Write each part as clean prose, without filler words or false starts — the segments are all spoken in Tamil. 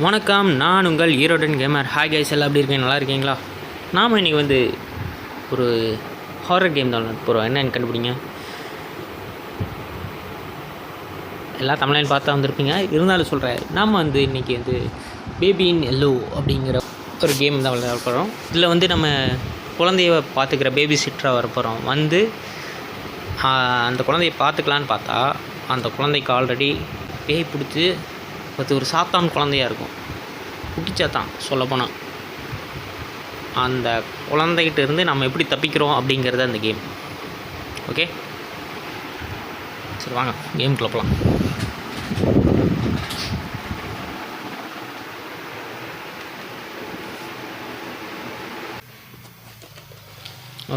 வணக்கம், நான் உங்கள் ஈரோடன் கேமர். ஹாய் கைஸ், எல்லாம் எப்படி இருக்கீங்க? நல்லா இருக்கீங்களா? நாம் இன்றைக்கி ஒரு ஹாரர் கேம் தான் போகிறோம். என்னென்னு கண்டுபிடிங்க. எல்லாம் தமிழ்லையும் பார்த்தா வந்திருப்பீங்க, இருந்தாலும் சொல்கிறேன். நாம் இன்றைக்கி பேபி இன் எல்லோ அப்படிங்கிற ஒரு கேம் தான் விளையாட போகிறோம். இதில் நம்ம குழந்தைய பார்த்துக்கிற பேபி சிட்டராக வர போகிறோம். அந்த குழந்தைய பார்த்துக்கலான்னு பார்த்தா அந்த குழந்தைக்கு ஆல்ரெடி பேய் பிடிச்சி ஒரு சாத்தான் குழந்தையாக இருக்கும். குட்டிச்சாத்தான் சொல்லப்போனால். அந்த குழந்தைகிட்ட இருந்து நம்ம எப்படி தப்பிக்கிறோம் அப்படிங்கிறது அந்த கேம். ஓகே, சரி வாங்க கேமுக்குள்ள போகலாம்.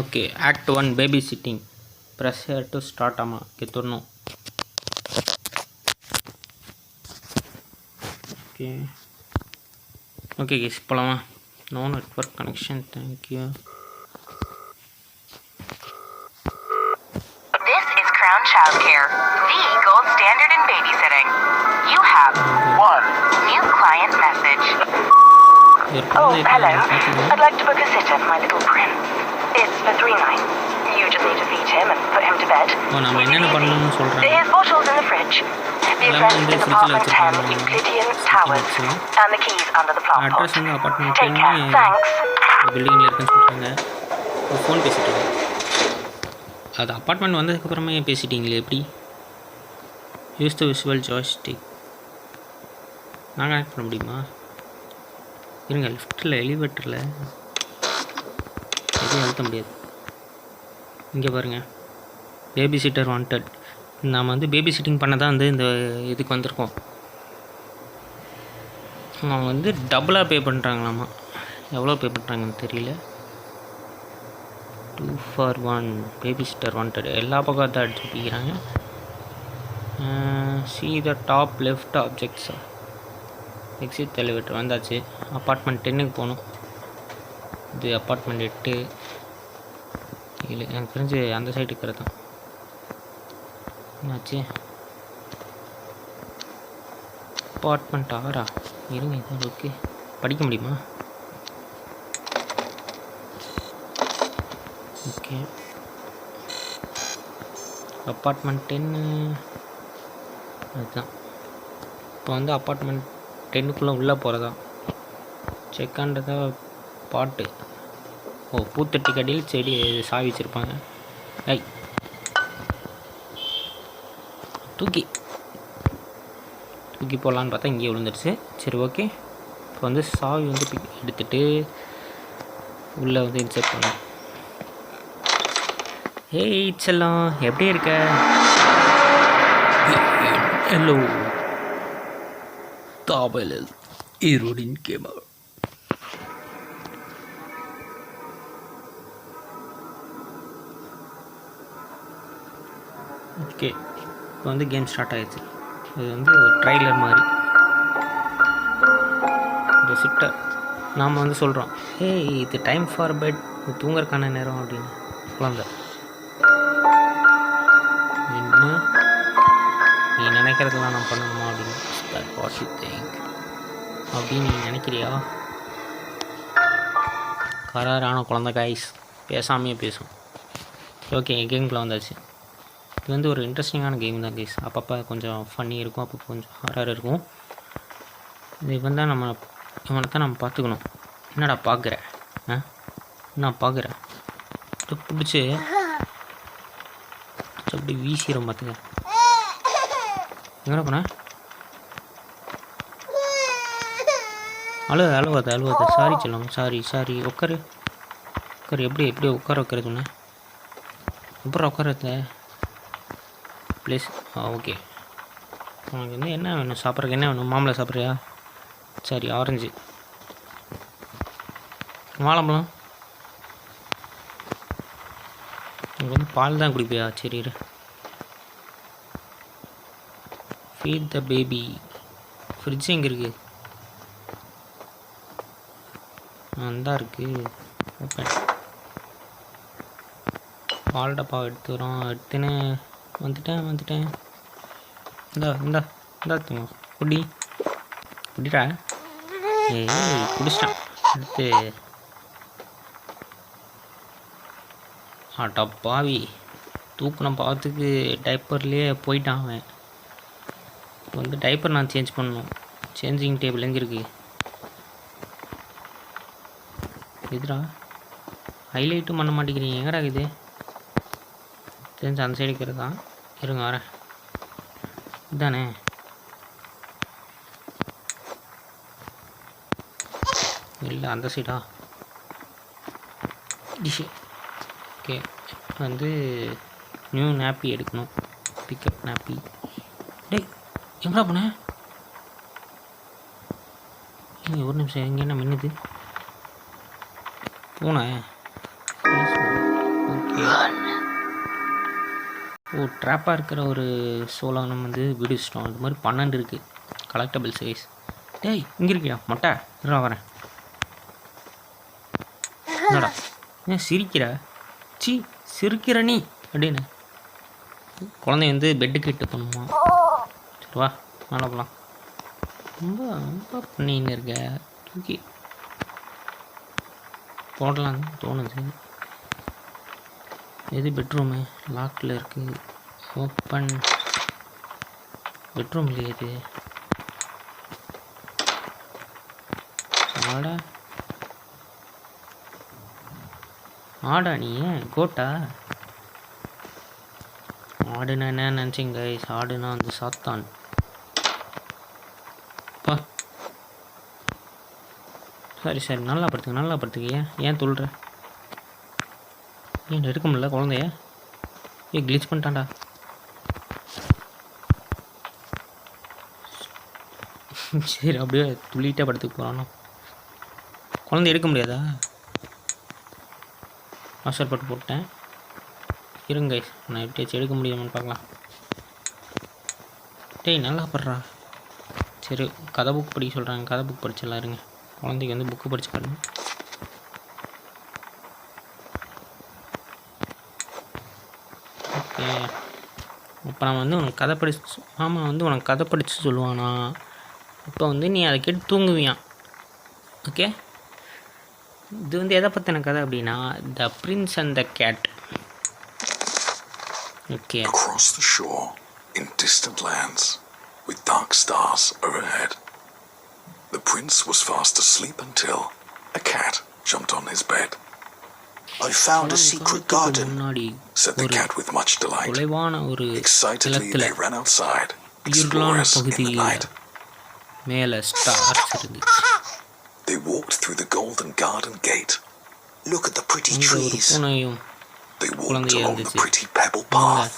Okay, act 1 baby sitting. Press here to start. ஆமாம், தொடணும். ஓகே கேஸ், போகலாமா? No network connection, thank you. This is Crown Child Care, the gold standard in babysitting. You have one new client message. Oh, hello. I'd like to book a sitter for my little prince. It's for 3 nights. You just need to feed him and put him to bed. நம்ம என்னென்ன பண்ணணும்னு சொல்றேன். There's bottles in the fridge. The address is apartment 10, Euclidean Towers, and the keys under the plant pot. Address apartment 10. Take care. Thanks. பில்டிங்கில் இருக்குன்னு சொல்கிறாங்க. ஒரு ஃபோன் பேசிட்டாங்க. அது அப்பார்ட்மெண்ட் வந்ததுக்கப்புறமே பேசிட்டீங்களே, எப்படி? Use the visual joystick. நான் கனெக்ட் பண்ண முடியுமா? இருங்க, லிஃப்ட்டில் எலிவேட்டரில் எதுவும் அழுத்த முடியாது. இங்கே பாருங்கள், பேபி சிட்டர் வாண்டட். நாம் பேபி சிட்டிங் பண்ண தான் இந்த இதுக்கு வந்திருக்கோம். அவங்க டபுளாக பே பண்ணுறாங்களாமா. எவ்வளோ பே பண்ணுறாங்கன்னு தெரியல. 2 for 1 பேபி சிட்டர் வாண்டட். எல்லா பக்கம் தான் அடிச்சு பிடிக்கிறாங்க. சி த டாப் லெஃப்ட் ஆப்ஜெக்ட்ஸா. எக்ஸிட் எலிவேட்டர் வந்தாச்சு. அப்பார்ட்மெண்ட் 10க்கு போகணும். இது அப்பார்ட்மெண்ட் 8. இல்லை, எனக்கு தெரிஞ்சு அந்த சைடு இருக்கிறது தான். என்னாச்சு? அப்பார்ட்மெண்ட் 6. இருங்க, இது ஓகே. படிக்க முடியுமா? ஓகே, அப்பார்ட்மெண்ட் 10 அதுதான். இப்போ அப்பார்ட்மெண்ட் 10க்குள்ளே உள்ளே போகிறதா செக்கான்றதா பாட்டு. ஓ, பூத்தட்டி கடையில் செடி சாவி வச்சுருப்பாங்க. ஐ, தூக்கி போடலான்னு பார்த்தா இங்கேயே விழுந்துடுச்சு. சரி, ஓகே. இப்போ சாவி எடுத்துகிட்டு உள்ளே இன்சர்ட் பண்ணலாம். ஏய் செல்லம், எப்படி இருக்க? ஹலோ, தாபலில் ஈரோடின் கேமர். ஓகே, இப்போ கேம் ஸ்டார்ட் ஆகிடுச்சு. இது ஒரு ட்ரைலர் மாதிரி. இந்த சிட்டர் நாம் சொல்கிறோம், ஏய் இது டைம் ஃபார் பெட், தூங்குறதுக்கான நேரம் அப்படின்னு. குழந்தை, என்ன நீ நினைக்கிறதெல்லாம் நான் பண்ணணுமா அப்படின்னு. வாட் யூ திங்க் அப்படின்னு நீ நினைக்கிறியா? கராரான குழந்தை காய்ஸ், பேசாமையே பேசும். ஓகே, கேமுக்குள்ளே வந்தாச்சு. இது ஒரு இன்ட்ரெஸ்டிங்கான கேம் தான் கைஸ். அப்பப்போ கொஞ்சம் ஃபன்னி இருக்கும், அப்பப்போ கொஞ்சம் ஹாரர் இருக்கும். இது தான் இவனை தான் நம்ம பார்த்துக்கணும். என்னடா பார்க்குற? நான் பார்க்குறேன். பிடிச்சி அப்படி வீசிடும் பார்த்துக்க. எங்கே போனேன்? அழுவாத. சாரி சொல்லுங்க, சாரி. உட்காரு. எப்படி உட்கார வைக்கிறது? ஒன்று அப்புறம் உட்காரத்த ப்ளீஸ். ஓகே, உனக்கு என்ன வேணும்? சாப்பிட்றதுக்கு என்ன வேணும்? மாம்பழம் சாப்பிட்றியா? சரி, ஆரஞ்சு, வாழைப்பழம். உங்களுக்கு பால் தான் குடிப்பியா? சரி, ஃபீட் த பேபி. ஃப்ரிட்ஜ் எங்கே இருக்குது? தான் இருக்குது. ஓகே, பால் டப்பா எடுத்துன்னு வந்துட்டேன். இந்தா குடிடா. ஏய் குடிச்சிட்டான். அடுத்து ஆட்டா பாவி தூக்குன பாவத்துக்கு டைப்பர்லேயே போயிட்டான் அவன். இப்போ வந்து டைப்பர் நான் சேஞ்ச் பண்ணணும். சேஞ்சிங் டேபிள் எங்கே இருக்குது? எதுடா ஹைலைட்டும் பண்ண மாட்டேங்கிறீங்க, எங்கடா இது? தெரிஞ்சு அந்த சைடு இருக்கிறது தான். இருங்க வரேன். இதுதானே? இல்லை அந்த சைடா? டிஷ்ஷு. ஓகே வந்து நியூ நாப்பி எடுக்கணும். Pick up nappy. டேய் எங்கடா போனேன்? ஒரு நிமிஷம், எங்கே என்ன மின்னுது? போனேன். ஓகே. ஓ ட்ராப்பாக இருக்கிற ஒரு சோலானம் வந்து விடுச்சிட்டோம். அது மாதிரி 12 இருக்குது கலெக்டபிள் சைஸ். டேய் இங்கே இருக்கியா மொட்டை? இருடா வரேன். என்னடா ஏன் சிரிக்கிற? சி சிரிக்கிற நீ அப்படின்னு. குழந்தை வந்து பெட்டுக்கு இட்டு பண்ணுமா? சரி வா மேலே போகலாம். ரொம்ப ரொம்ப பண்ணின்னு இருக்க. தூக்கி போடலான்னு தோணுது. எது பெட்ரூமு லாக்கில் இருக்குது. ஓப்பன் பெட்ரூம் இல்லையே இது. ஆடா ஆடா நீ கோட்டா? ஆடுனா என்ன நினச்சிங்க கைஸ்? ஆடுனா அந்த சாத்தான். பா சரி சரி நல்லா படுத்துக்க. ஏன் சொல்கிற? ஏன் எடுக்க முடியல குழந்தைய? கிளிச் பண்ணிட்டான்டா. சரி அப்படியே துள்ளிட்டே படுத்துக்க போகிறானோ. குழந்தை எடுக்க முடியாதா? அவசரப்பட்டு போட்டேன். இருங்க நான் எப்படியாச்சும் எடுக்க முடியுமான்னு பார்க்கலாம். டேய் நல்லா படுறா. சரி கதை புக் படிக்க சொல்கிறாங்க. கதை புக் படிச்சிடலாம். இருங்க குழந்தைக்கு வந்து புக்கு படிச்சு பாருங்க. ஓகே இப்போ நான் வந்து உனக்கு கதை படிச்சு மாமா வந்து உனக்கு கதை படித்து சொல்லுவானா? இப்போ வந்து நீ அதை கேட்டு தூங்குவியான். ஓகே இது வந்து எதை பற்றின கதை அப்படின்னா the prince and the cat. Okay. Across the shore, in distant lands, with dark stars overhead, the prince was fast asleep until a cat jumped on his bed. I found a secret garden, said the cat with much delight. தொலைவான ஒரு Excitedly they ran outside, இருளான explorers in the பகுதியில் night. மேலே ஸ்டார்ஸ் இருந்துச்சு. They walked through the golden garden gate. Look at the pretty அங்கே ஒரு trees. பூனையும் They walked குழந்தையும் along the இருந்துச்சு. pretty pebble path.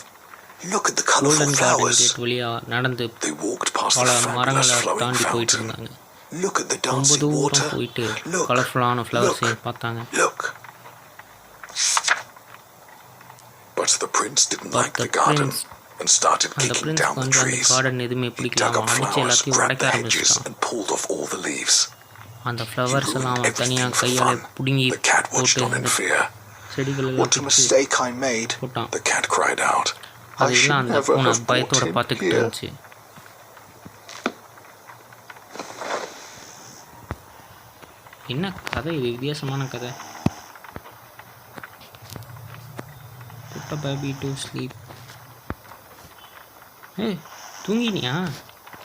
Look at the colorful golden garden flowers. Gate வழியாக நடந்து They walked past பல the fabulous மரங்களை flowing தாண்டி போயிட்டு fountain. இருந்தாங்க. Look at the ரொம்ப dancing தூரம் water. போயிட்டு Look, கலர்ஃபுல்லான ஃப்ளவர்ஸையும் பார்த்தாங்க. Look. But the prince didn't But like the the garden prince- and started அந்த kicking பிரின்ஸ்க்கு down the வந்து அந்த trees. கார்டன் எதுவுமே He பிடிக்கல. dug up அவன் அடித்து flowers, எல்லாத்தையும் grabbed உடைக்க the hedges ஆரம்பிச்சிட்டான். and pulled off all the leaves. அந்த ஃப்ளவர்ஸ் எல்லாம் அவன் Everything தனியாக for கையால் fun. பிடுங்கி The cat watched போட்டு on in அந்த fear. செடிகள் எல்லாம் What a பிடிச்சி mistake I made. போட்டான். The cat cried out. I அதெல்லாம் should அந்த never பூனை have brought பயத்தோட him பார்த்துக்கிட்டு here. இருந்துச்சு. என்ன கதை இது? வித்தியாசமான கதை. Put a baby to sleep. ஏய் தூங்கினியா?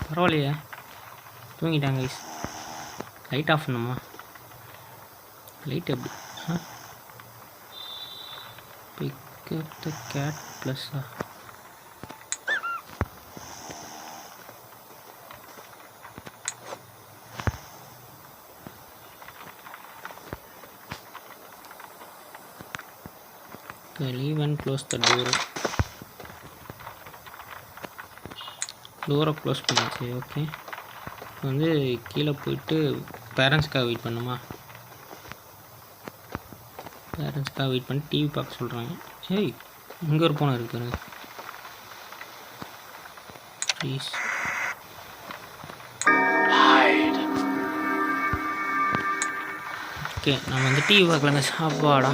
பரவாயில்லையா? தூங்கிட்டாங்க கைஸ். லைட் ஆஃப் பண்ணுமா? லைட் எப்படி? பிக்கப் த கேட் ப்ளஸ்ஸா? leave and close the door. டோரை க்ளோஸ் பண்ணிச்சு. ஓகே வந்து கீழே போயிட்டு பேரண்ட்ஸ்க்காக வெயிட் பண்ணுமா? பேரண்ட்ஸ்க்காக வெயிட் பண்ணி டிவி பார்க்க சொல்கிறாங்க. ஏய் இங்கே ஒரு போன இருக்குங்க. ப்ளீஸ் ஓகே நம்ம வந்து டிவி பார்க்கலாங்க. சாப்பாடா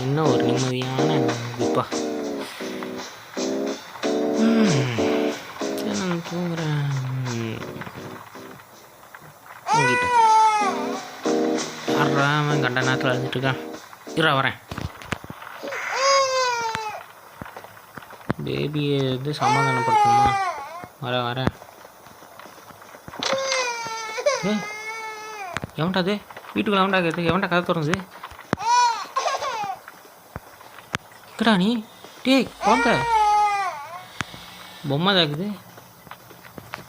இன்னும் ஒரு நிம்மதியான இதுப்பா. நான் தூங்குறேன். தூங்கிட்டேன். கண்ட நேரத்தில் அழுதுட்டுருக்கேன். இருடா வரேன். பேபியை வந்து சமாதானப்படுத்தணுமா? வரேன். எவன்டா அது வீட்டுக்குள்ள எவன்டா கேது? எவன்டா கதை திறந்து? எங்கடா நீ? டேய் குழந்தை பொம்மை தாக்குது.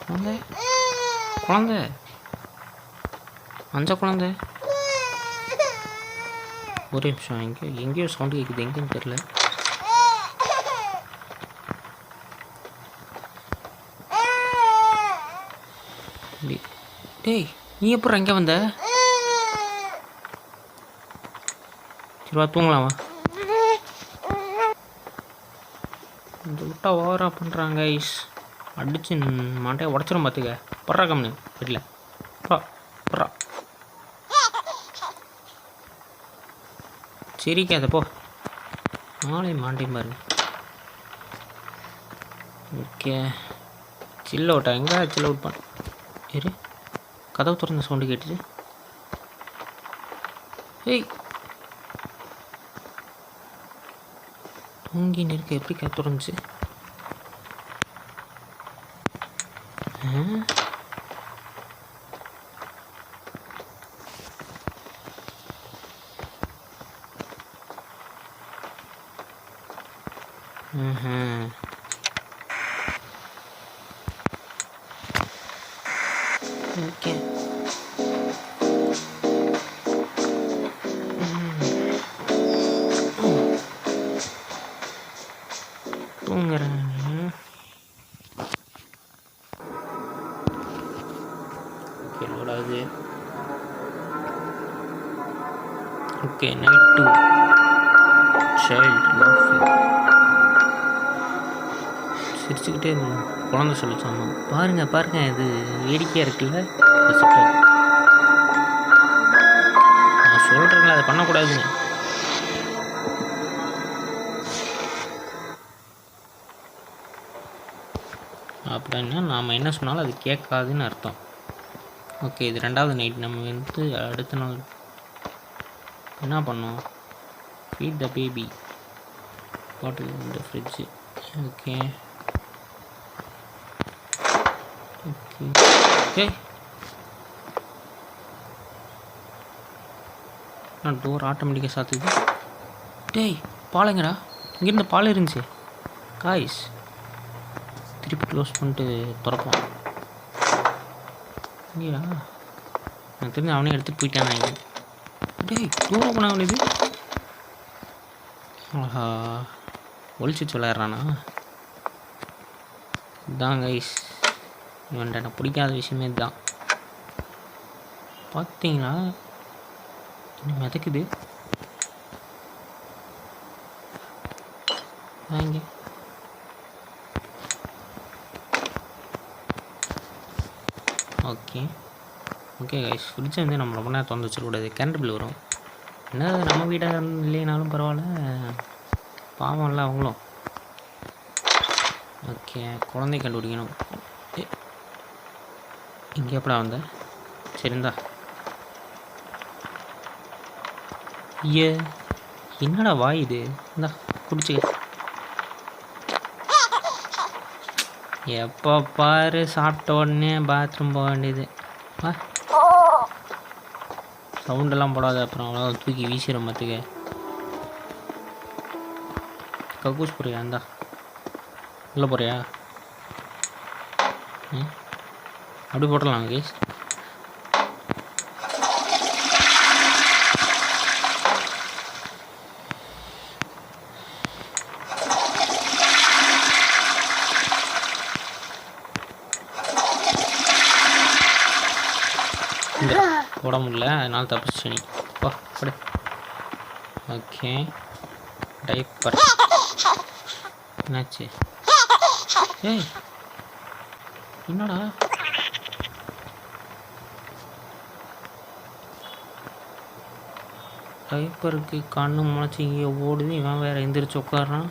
குழந்தை மஞ்ச குழந்தை. ஒரே நிமிஷம், எங்கேயோ சவுண்டு கேட்குது, எங்கேன்னு தெரில. டேய் நீ எப்போ அங்கே வந்த? சரிவா தூங்கலாமா? இந்த விட்டா ஓவரா பண்ணுறாங்க ஐஸ். அடிச்சு மாட்டையை உடச்சிடும் பார்த்துக்க. படுறா கம்னு வீட்டில் படுறா. சரிக்காத போ. நாளை மாண்டையும் பாருங்க. ஓகே சில்ல அவுட்டா? எங்கே சில்ல அவுட் பண்ண? இரு, கதவு திறந்த சவுண்டு கேட்டுச்சு. ஏய் தூங்கி நிற்க எப்படி கதை திறந்துச்சு? ஓகே தூங்குறேன். ஓகே லோடாது. ஓகே நைட் 2 சைல்ட் லாஃபிங். சிரிச்சுக்கிட்டே குழந்தை சொல்லிச்சாமா. பாருங்க இது வேடிக்கையாக இருக்குல்ல. நான் சொல்கிறேங்களா அதை பண்ணக்கூடாதுன்னு. அப்படின்னா நாம் என்ன சொன்னாலும் அது கேட்காதுன்னு அர்த்தம். ஓகே இது 2வது நைட். நம்ம வந்து அடுத்த நாள் என்ன பண்ணோம்? ஃபீட் த பேபி பாட்டில் இந்த ஃப்ரிட்ஜு. ஓகே நான் டோர் ஆட்டோமேட்டிக்காக சாத்துது. டேய் பாலைங்கடா, இங்கேருந்து பால் இருந்துச்சு காய்ஸ். திருப்பி க்ளோஸ் பண்ணிட்டு திறப்போம். இல்லையா எனக்கு தெரிஞ்சு அவனே எடுத்துகிட்டு போயிட்டான். நான் டேய் தூரம் பண்ண வேண்டியது. ஆஹா ஒழிச்சிச்சு விளையாடுறானா? இதுதான் கைஸ் இவன்ட்ட எனக்கு பிடிக்காத விஷயமே இதுதான். பார்த்தீங்களா இன்னும் மிதக்குது. வாங்க ஓகே கைஸ். ஃப்ரிட்ஜை வந்து நம்ம ரொம்ப நேரம் திறந்து வச்சிடக்கூடாது. கரண்ட் பில் வரும். என்ன நம்ம வீடாக இல்லைனாலும் பரவாயில்ல, பாவம்ல அவங்களும். ஓகே குழந்தை கண்டுபிடிக்கணும். இங்கே எப்படா வந்த? சரிந்தா. என்னடா வாய் இது? இந்தா குடிச்சுக்க. எப்போ பாரு சாப்பிட்ட உடனே பாத்ரூம் போக வேண்டியது. வா சவுண்டெல்லாம் போடாத, அப்புறம் அவ்வளோ தூக்கி வீசிடும் பார்த்துக்க. கக்கூஸ் போறியா? இந்தா உள்ளே போறியா? அப்படி போட்டலாம் கேஸ். போட முடியல அதனால தப்பிச்சு நீ வா படு. ஓகே டைப்பர் என்னாச்சு? ஏய் என்னடா டைப்பருக்கு கண்ணு முளைச்சி இங்கே ஓடுது. இவன் வேறு எந்திரிச்சு உட்காடுறான்.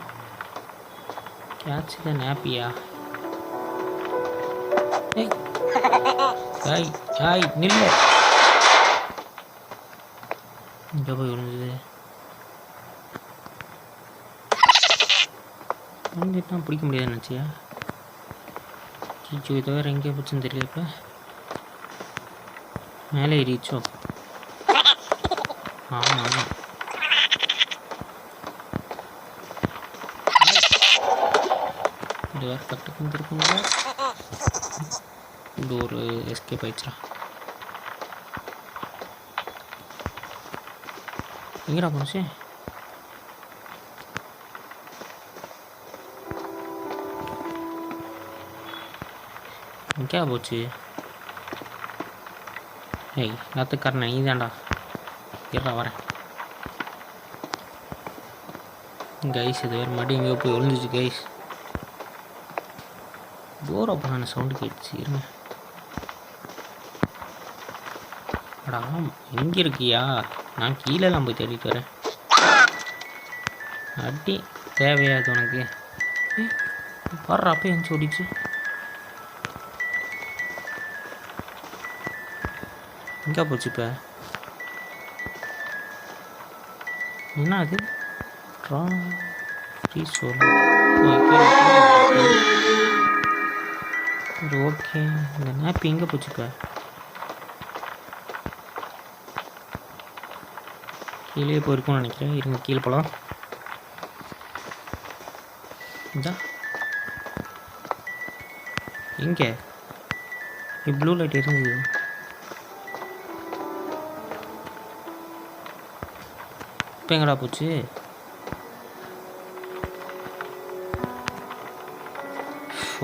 Catch the நாப்பியா? ஏய் ஏய் ஏய் நில்லு. இங்கே போய் விழுந்தது. வந்துட்டுனா பிடிக்க முடியாது நினச்சியா? சீச்சு இதை வேறு எங்கேயோ போச்சுன்னு தெரியல. இப்போ மேலே ஏறிச்சோ? ஆமாம் ஆமாம். இது வேறு டக்குன்னு இருக்குங்களா? இது ஒரு எஸ்கேப் ஆயிடுச்சா? எங்கடா போச்சு? எங்கேயா போச்சு? ஏய் எல்லாத்துக்காரன் நீ தான்டா. இருடா வரேன். கைஸ் இது வேறு மறுபடியும் எங்கேயோ போய் விழுந்துச்சு கைஸ். டோர் ஓப்பன் ஆன சவுண்டு கேட்டுச்சு. இருங்க. அடா எங்கே இருக்கியா? நான் கீழேலாம் போய் தேடிட்டு வரேன். அடி தேவையாது உனக்கு. பாடுறா அப்போ எங்க ஓடிச்சு. எங்கே போச்சு இப்போ? என்ன அது? ஓகே இந்த மேப் எங்கே போச்சு இப்போ? கீழே போயிருக்கும்னு நினைக்கிறேன். இருங்க கீழே போகலாம். இந்தா எங்கே ப்ளூ லைட் இருந்தது? இப்போ எங்கடா போச்சு?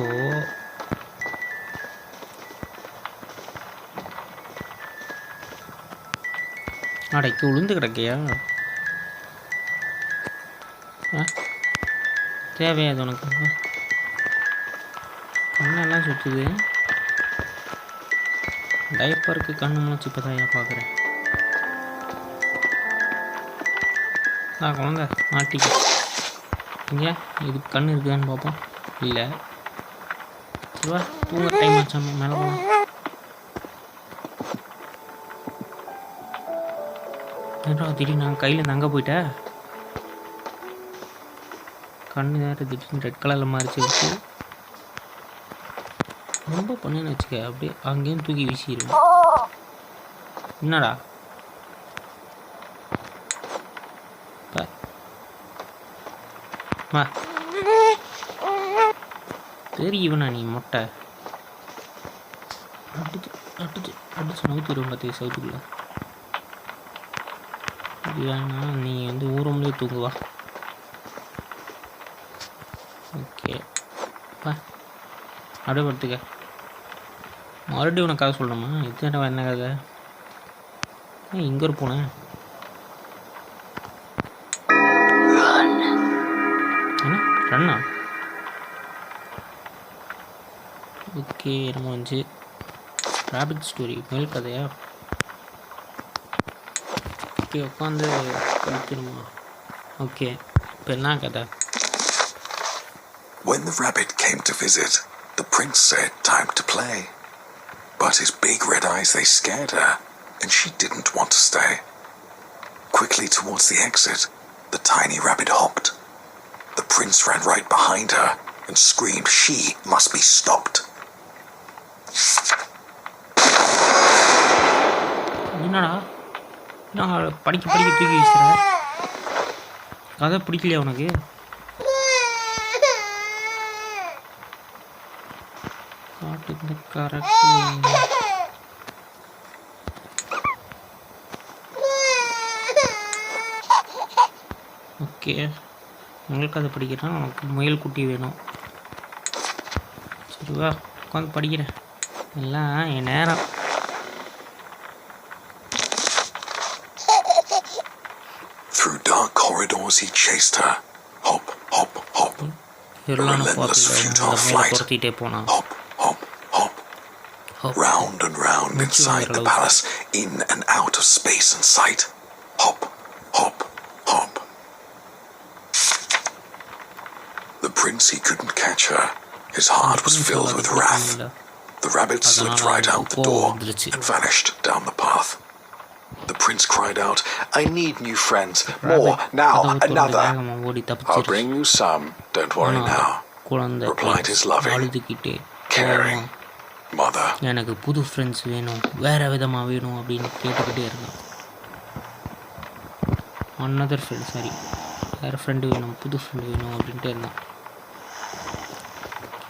ஓ அடைக்கு உளுந்து கிடக்கையா? தேவையாது உனக்கு? கண்ணெல்லாம் சுற்றுது. டைப்பருக்கு கண்ணு முளைச்சி இப்போ தான் பார்க்குறேன். குழந்த மாட்டிக்க. இங்கே இது கண் இருக்குதான்னு பார்ப்போம். இல்லை சிவா தூங்க டைம் ஆச்சாம மேலே போகலாம். ஏன்னா திடீர்னு நான் கையில் அங்கே போயிட்டேன். கண்ணு வேறு திடீர்னு ரெட் கலரில் மாறிச்சு வச்சு ரொம்ப பண்ணுன்னு வச்சுக்க. அப்படியே அங்கேயும் தூக்கி வீசிடுவேன். என்னடா வா தெரியவனா நீ மொட்டை அடிச்சு அடிச்சு அடிச்சு நூற்றிடுவோம். பார்த்து சவுத்துக்குள்ள வேணா நீ வந்து ஊரம்லேயே தூங்குவா. ஓகே வா அப்படியே படுத்துக்க. மறுபடியும் உனக்கு கதை சொல்லணுமா? இதுதான் என்ன கதை? இங்கே ஒரு பூனை. என்ன ரன்னா? ஓகே நம்ம வந்து ராபிட் ஸ்டோரி மேல் கதையா? ஓகே உட்காந்து படிக்கணுமா? ஓகே இப்போ என்ன கதை? When the rabbit came to visit, the prince said time to play. But his big red eyes, they scared her, and she didn't want to stay. Quickly towards the exit, the tiny rabbit hopped. The prince ran right behind her and screamed she must be stopped. என்னடா நான் படிக்க தூக்கி வீசுகிறேன். கதை பிடிக்கலையா உனக்கு? காட்டுக்கு கரெக்டு. ஓகே உங்களுக்கு அதை படிக்கிறேன். உனக்கு முயல் குட்டி வேணும். சரிவா உட்காந்து படிக்கிறேன். எல்லாம் என் நேரம். Through dark corridors he chased her. Hop, hop, hop. A relentless futile flight. Hop, hop, hop. Round and round inside the palace, in and out of space and sight. Hop, hop, hop. The prince, he couldn't catch her. His heart was filled with wrath. The rabbit slipped right out the door and vanished down the path. The prince cried out, "I need new friends. More, now, another." ஓடி "I'll தப்பிச்சிருச்சு. bring you some, don't worry ஆனா, now," குழந்தை replied his loving, அழுதுகிட்டே caring mother. எனக்கு புது ஃப்ரெண்ட்ஸ் வேணும், வேறு விதமாக வேணும் அப்படின்னு கேட்டுக்கிட்டே இருந்தான். அனதர் ஃப்ரெண்ட், சாரி, வேறு ஃப்ரெண்டு வேணும், புது ஃப்ரெண்டு வேணும் அப்படின்ட்டு இருந்தான்.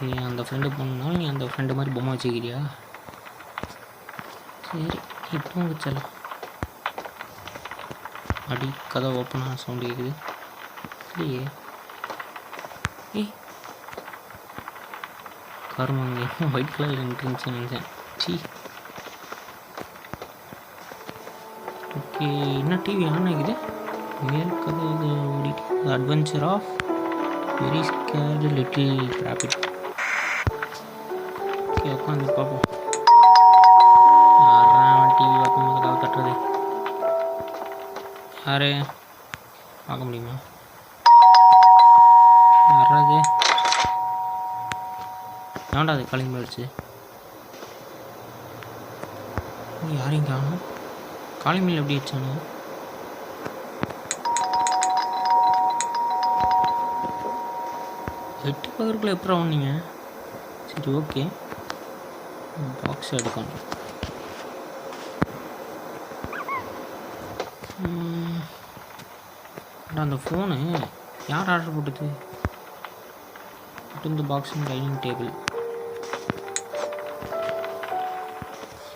நீ அந்த ஃப்ரெண்டு போனாலும் நீ அந்த ஃப்ரெண்டு மாதிரி பொம்மை வச்சுக்கிறியா? சரி, இப்போ வச்சலாம். அடி கதை ஓப்பனாக சவுண்டு கேட்குது. இல்லையே, ஏய் கருமாங்க, ஒயிட் கலரில் நின்றுச்சுன்னு நினச்சேன். சி, ஓகே, என்ன டிவி ஆன் ஆகுது? மேல் கதை ஓடிட்டு adventure of very scared little rabbit. Okay, உட்காந்து பார்ப்போம். யாரா டிவி பார்க்கும்போது கதை தட்டுறது? யாரு பார்க்க முடியுமா? யாராது? ஏன்டா அது காலிங் போயிடுச்சு? யாரையும் காணும். காலிங் மேல் எப்படி வச்சானு? எட்டு பக்கருக்குள்ளே எப்படி ஆகுனீங்க? சரி, ஓகே, பாக்ஸ் எடுக்கணும். அந்த ஃபோனு யார் ஆர்டர் போட்டது? இந்த பாக்ஸ் டைனிங் டேபிள்.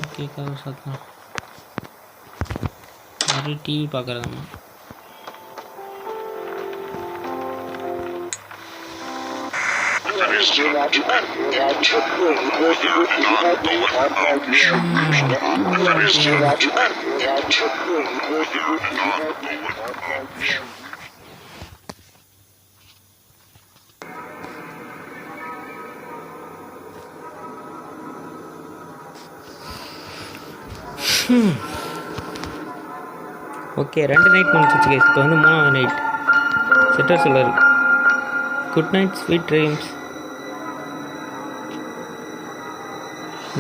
ஓகே, கதை சாத்தம். நிறைய டிவி பார்க்குறதம்மா. ஓகே, 2 நைட் முடிச்சிச்சு கைஸ். இப்போ வந்து 3வது நைட். செட்டர் சொல்லாரு, குட் நைட் ஸ்வீட் ட்ரீம்ஸ்.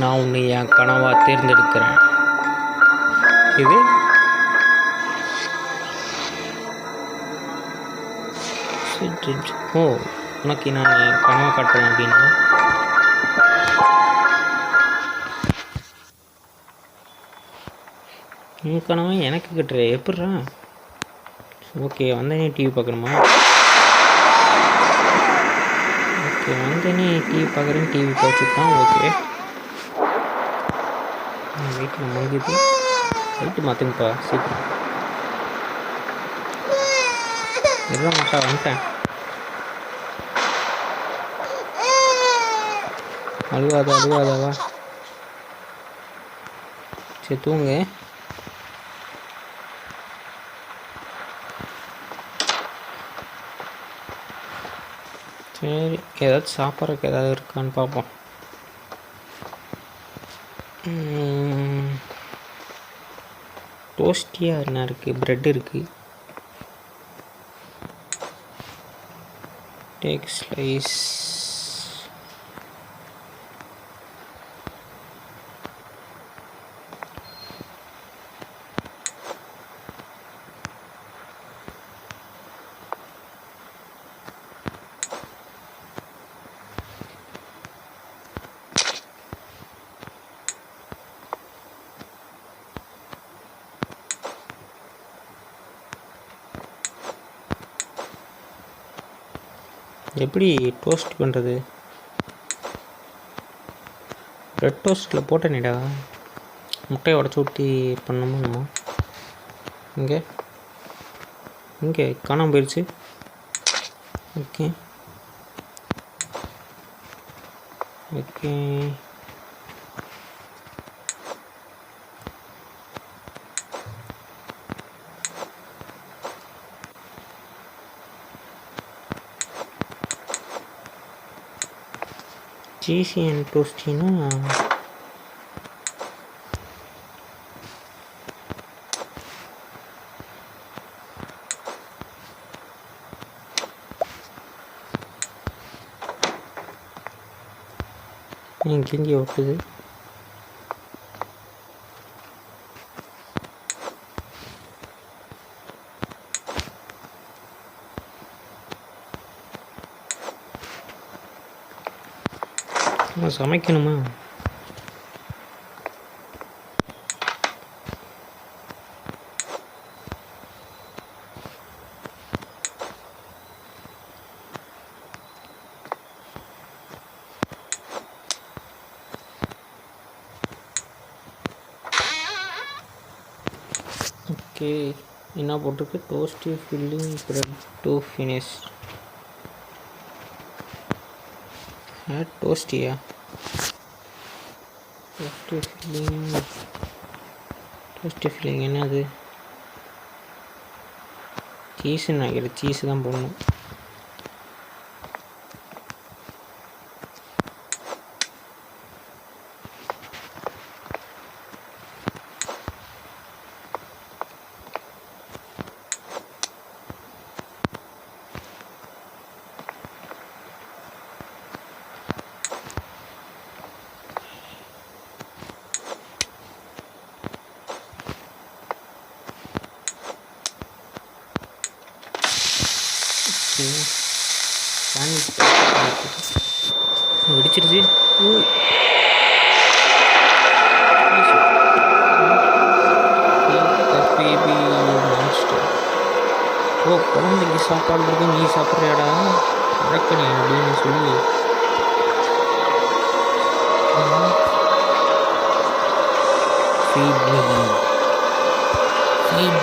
நான் உன்னை என் கனவாக தேர்ந்தெடுக்கிறேன். இது ஸ்வீட் ட்ரீம்ஸ். ஓ, உனக்கு நான் கனவாக காட்டுறேன் அப்படின்னா உன் கனவா எனக்கு கட்டுற எப்பட்றா? ஓகே, வந்தனே டிவி பார்க்கணுமா? ஓகே, வந்தனே டிவி பார்க்குறேன். டிவி பார்த்துட்டான். ஓகே, வீட்டில் முடிஞ்சுது. லைட்டு மாற்றுங்கப்பா சீக்கிரம். எல்லாம் மாட்டா வந்துட்டேன். அழுவாதவா. சரி, தூங்கு. சரி, ஏதாச்சும் சாப்பிட்றதுக்கு ஏதாவது இருக்கான்னு பார்ப்போம். டோஸ்டியாக என்ன இருக்குது? ப்ரெட் இருக்குது. Take slice. எப்படி டோஸ்ட் பண்ணுறது? ப்ரெட் டோஸ்ட்டில் போட்டேனேடா. முட்டையை உடச்சி ஊற்றி பண்ணணுமா நம்ம? இங்கே காணாமல் போயிடுச்சு. ஓகே, சீசி அண்ட் டோஸ்டினா கிஞ்சி ஒட்டுது. நான் சமைக்கணுமா? ஓகே, என்ன போட்டிருக்கு? Toastie filling bread to finish. டோஸ்டியா? டோஸ்டி ஃபில்லிங் என்னது? சீஸ்ன்னு நினைக்கிறேன். சீஸ் தான் போடணும். வெடிச்சிருச்சு. Baby monster. ஓ, குழந்தைக்கு சாப்பாடு இருக்கு, நீ சாப்பிட்றியாடா அரக்கணி அப்படின்னு சொல்லி ஃபீட்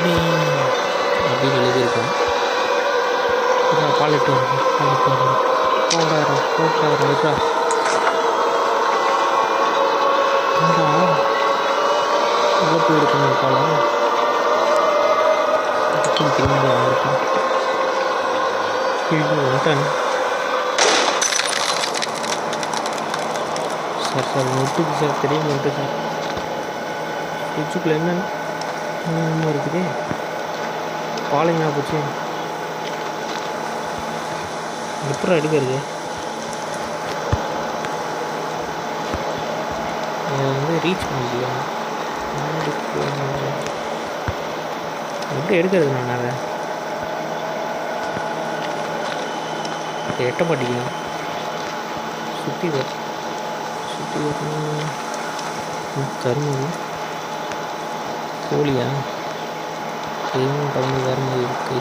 மீ அப்படின்னு எழுதியிருக்கோம். பாலிட்டு போட்டாயிரம் இருக்கா? எவ்வளோ போய் எடுக்கணும் பாலம்? பின்னாடி வாங்கிருக்கேன். வந்துட்டேன் சார். நொட்டுக்கு சார், தெரியும் நொட்டு சார். ஃப்ரிட்ஜுக்குள்ளே என்ன இருக்குது? பாலைங்க போச்சு. எப்படி எடுக்கிறது? அதை ரீச் பண்ண முடியும். எப்படி எடுக்கிறது? நான் அதை எட்ட மாட்டேங்கிறேன். சுற்றி வரணும். கரும்பு கோழியா? தெய்வம் கலந்து வேறு மாதிரி இருக்கு.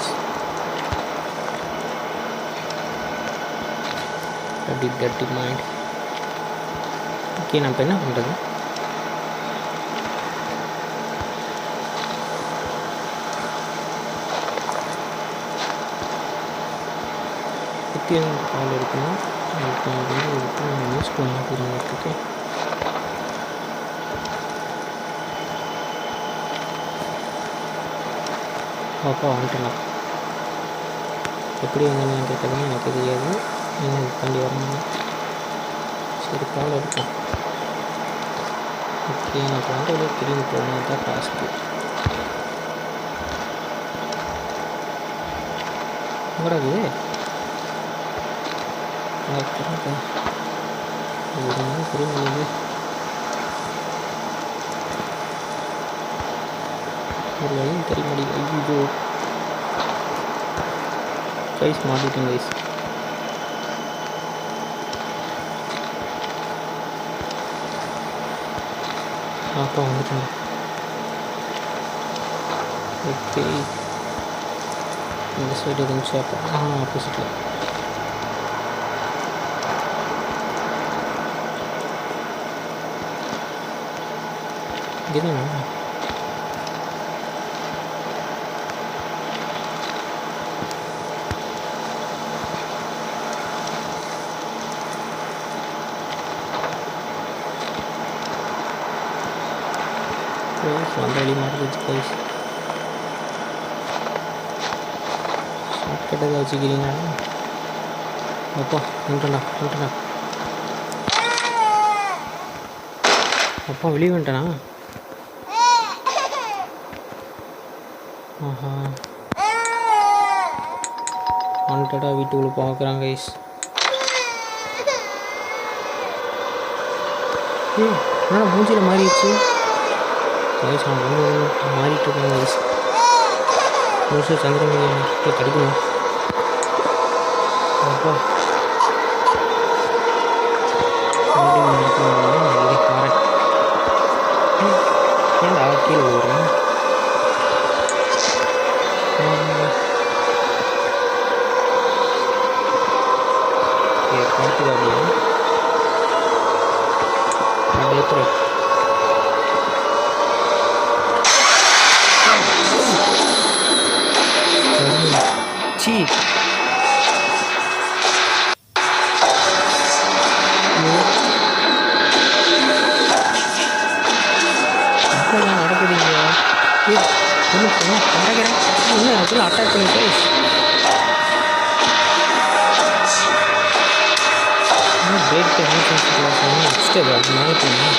Dirty mind. ஓகே, நான் இப்போ என்ன பண்ணுறது? குட்டி பால் எடுக்கணும். இப்போ யூஸ் பண்ணிக்கிறதுக்கு பாப்பா வந்துட்டலாம். எப்படி வந்தேன்னு கேட்டதுன்னு எனக்கு தெரியாது. எனக்கு தாண்டி வரணும். சரி, பால் எடுப்போம். ஓகே, எனக்கு வந்து திரும்பி போகணும் தான் டாஸ்க்கு. கூடாது புரியுது. ஒரு வழியும் தெரிய முடியும். ஐயோ கைஸ், மாட்டிட்டேன் கைஸ். அப்பா வந்துட்டேன். ஓகே, இந்த சைடு இருந்துச்சு. அப்போ ஆப்போசிட்டில் இதுனா வந்தாடி மாட்டிக்கிச்சு கைஸ். ஷார்ட்கட் ஏதாவது வச்சுக்கிறீங்களா? அப்பா வந்துட்டேன்டா. அப்பா வெளியே வந்துட்டேனா? ஆஹா, வந்துட்டடா. வீட்டுக்குள்ளே பார்க்குறாங்க கைஸ். என்னடா மூஞ்சியில் மாறிடுச்சு கைஸ். மாறிட்டு இருக்காங்க கைஸ். நிமிஷம் சந்திரமுகி கிடைக்கணும். அப்பா ஏத்துற சீ நடக்குதுங்க என்ன அதில் அட்டாக் பண்ணிட்டு பிரேக் நெக்ஸ்ட் அது மேலே போகணும்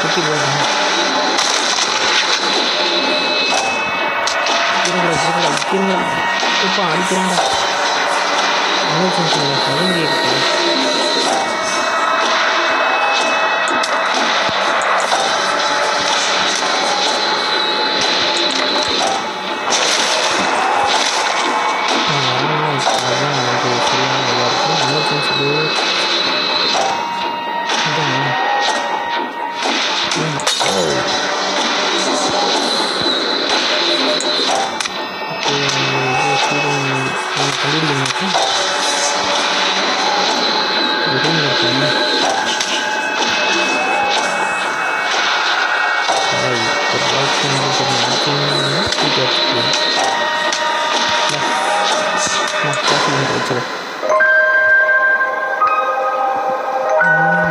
சுற்றி போகணும் இப்போ அடிக்கிறான்டா கலங்கி இருக்கு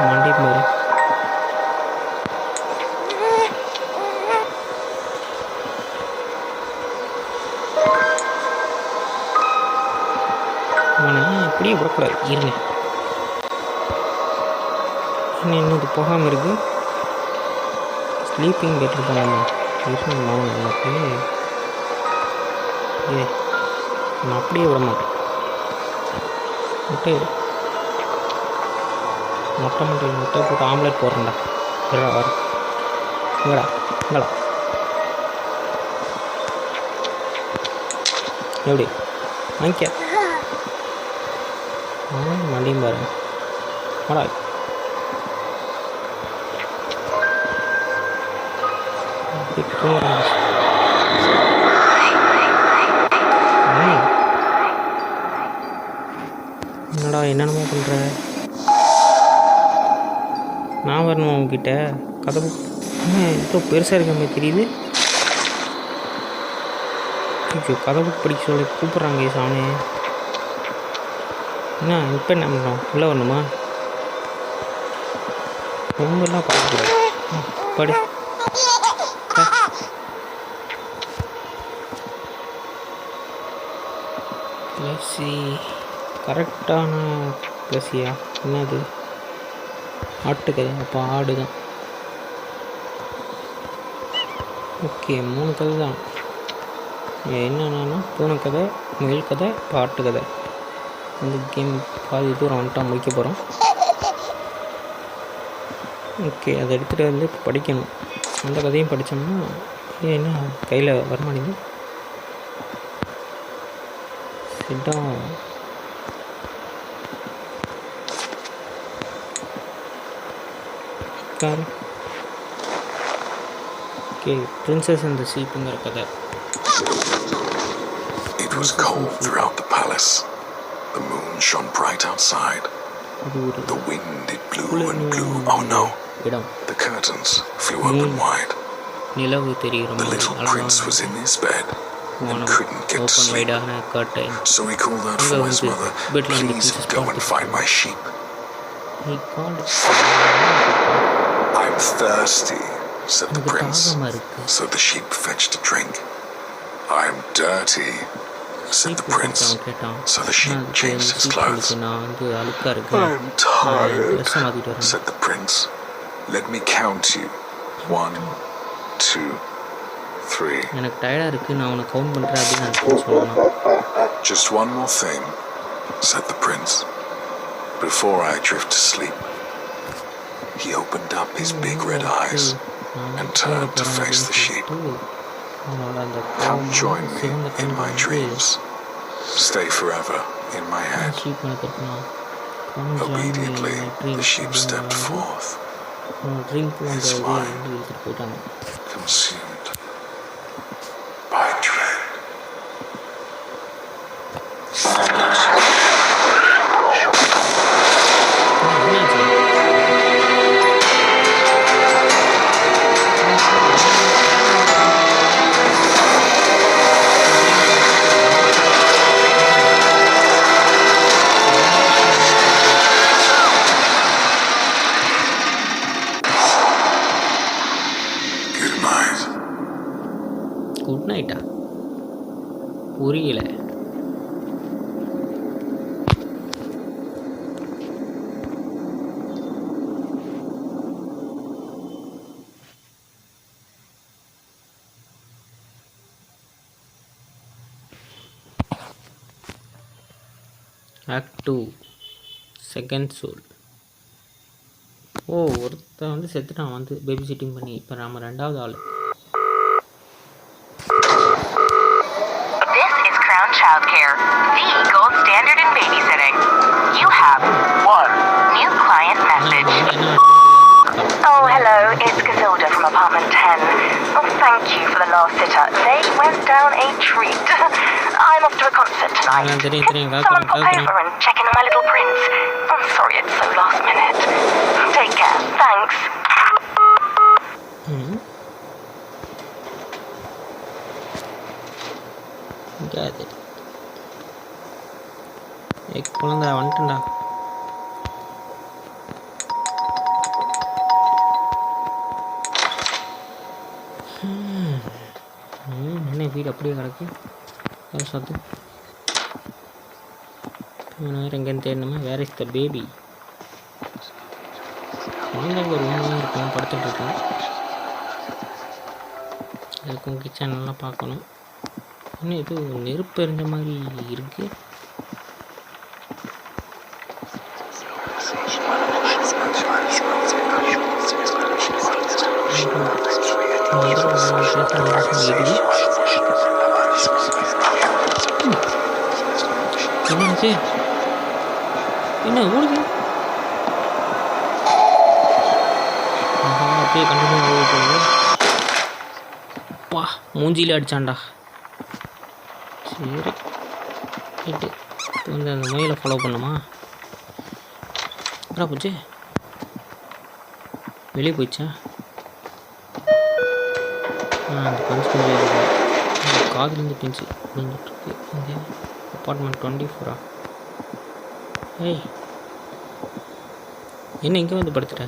மண்டி பாரு அப்படியே விடக்கூடாது இருங்க இன்னும் இது போகாமல் இருக்கு ஸ்லீப்பிங் பெட்டர் பண்ணாமா நமக்கு நான் அப்படியே விட மாட்டேன் முட்டை போட்டு ஆம்லேட் போடுறேன்டா வர இங்கடா எப்படி வாங்கிக்க மண்டியும் பாருங்க வாடா என்னடா என்னென்னமோ பண்ணுற நான் வரணுமா உங்ககிட்ட கதவு இப்போ பெருசாக இருக்க மாதிரி தெரியுது கதவு படிக்க சொல்லி கூப்பிட்றாங்க சாமி என்ன இப்போ என்ன பண்ணுறோம் உள்ளே வரணுமா ரொம்பலாம் பார்க்கக்கூடாது படி ப்ளஸ்ஸி கரெக்டான ப்ளஸ்ஸியா என்னது ஆட்டுக்கதை அப்போ ஆடு தான் ஓகே 3 கதை தான் என்னென்னா பூனை கதை முயல் கதை பாட்டு கதை இந்த கேம் பாதி தூரம் வந்துட்டா முடிக்க போகிறோம் ஓகே அதை எடுத்துகிட்டு வந்து படிக்கணும் அந்த கதையும் படித்தோம்னா என்ன கையில் வரமாட்டேங்குது இதான் ஓகே பிரின்சஸ் அண்ட் தி ஷீப்ங்கிற கதை. It was cold throughout the palace. The moon shone bright outside. The wind, it blew and blew. Oh no. The curtains flew open wide. The little prince was in his bed and couldn't get to sleep. So he called out for his mother, "Please go and find my sheep." "I'm thirsty," said the prince. So the sheep fetched a drink. "I'm dirty," said the prince. So the sheep changed his clothes. "I'm tired," said the prince. "Let me count you. 1, 2, 3. "Just one more thing," said the prince. "Before I drift to sleep." He opened up his big red eyes and turned to face the sheep. "Come join me in my dreams. Stay forever in my head." Obediently, the sheep stepped forth. His mind consumed by dread. புரியல. Act 2 second soul. ஓ, ஒருத்தன் வந்து செத்துட்டான் வந்து பேபி சிட்டிங் பண்ணி. இப்போ நம்ம ரெண்டாவது ஆள். This is Crown Childcare, the gold standard in babysitting. You have one new client message. Oh, hello, it's Casilda from apartment 10. Oh, thank you for the last sitter. They went down a treat. I'm off to a concert tonight. Can someone pop over and check in on my little prince? I'm sorry it's so last minute. Take care. Thanks. Got it. குழந்தை வந்துட்டா. என்ன வீடு அப்படியே கிடக்கு சத்து. வேறு எங்கேன்னு தேடணுமா? Where is the baby? குழந்தை ஒரு ரூம்லாம் இருக்கும், படுத்துட்டு இருக்கோம். அதுக்கும் கிச்சன்லாம் பார்க்கணும். இன்னும் இது நெருப்பு எறிஞ்ச மாதிரி இருக்குது. என்ன ஓடுது? அப்படியே கண்டினியூ ஓடுது. வா, மூஞ்சியில் அடித்தான்டா. சரி ரைட்டு. இப்போ வந்து அந்த முயலை ஃபாலோ பண்ணுமா? என்ன போச்சு? வெளியே போயிடுச்சா? அந்த பஞ்சு கொஞ்சம் இருக்குது. காதுலேருந்து பிஞ்சு விழுந்துட்டுருக்கு. இந்த அப்பார்ட்மெண்ட் 24. ஏய், என்ன இங்கே வந்து படுத்துட்ட?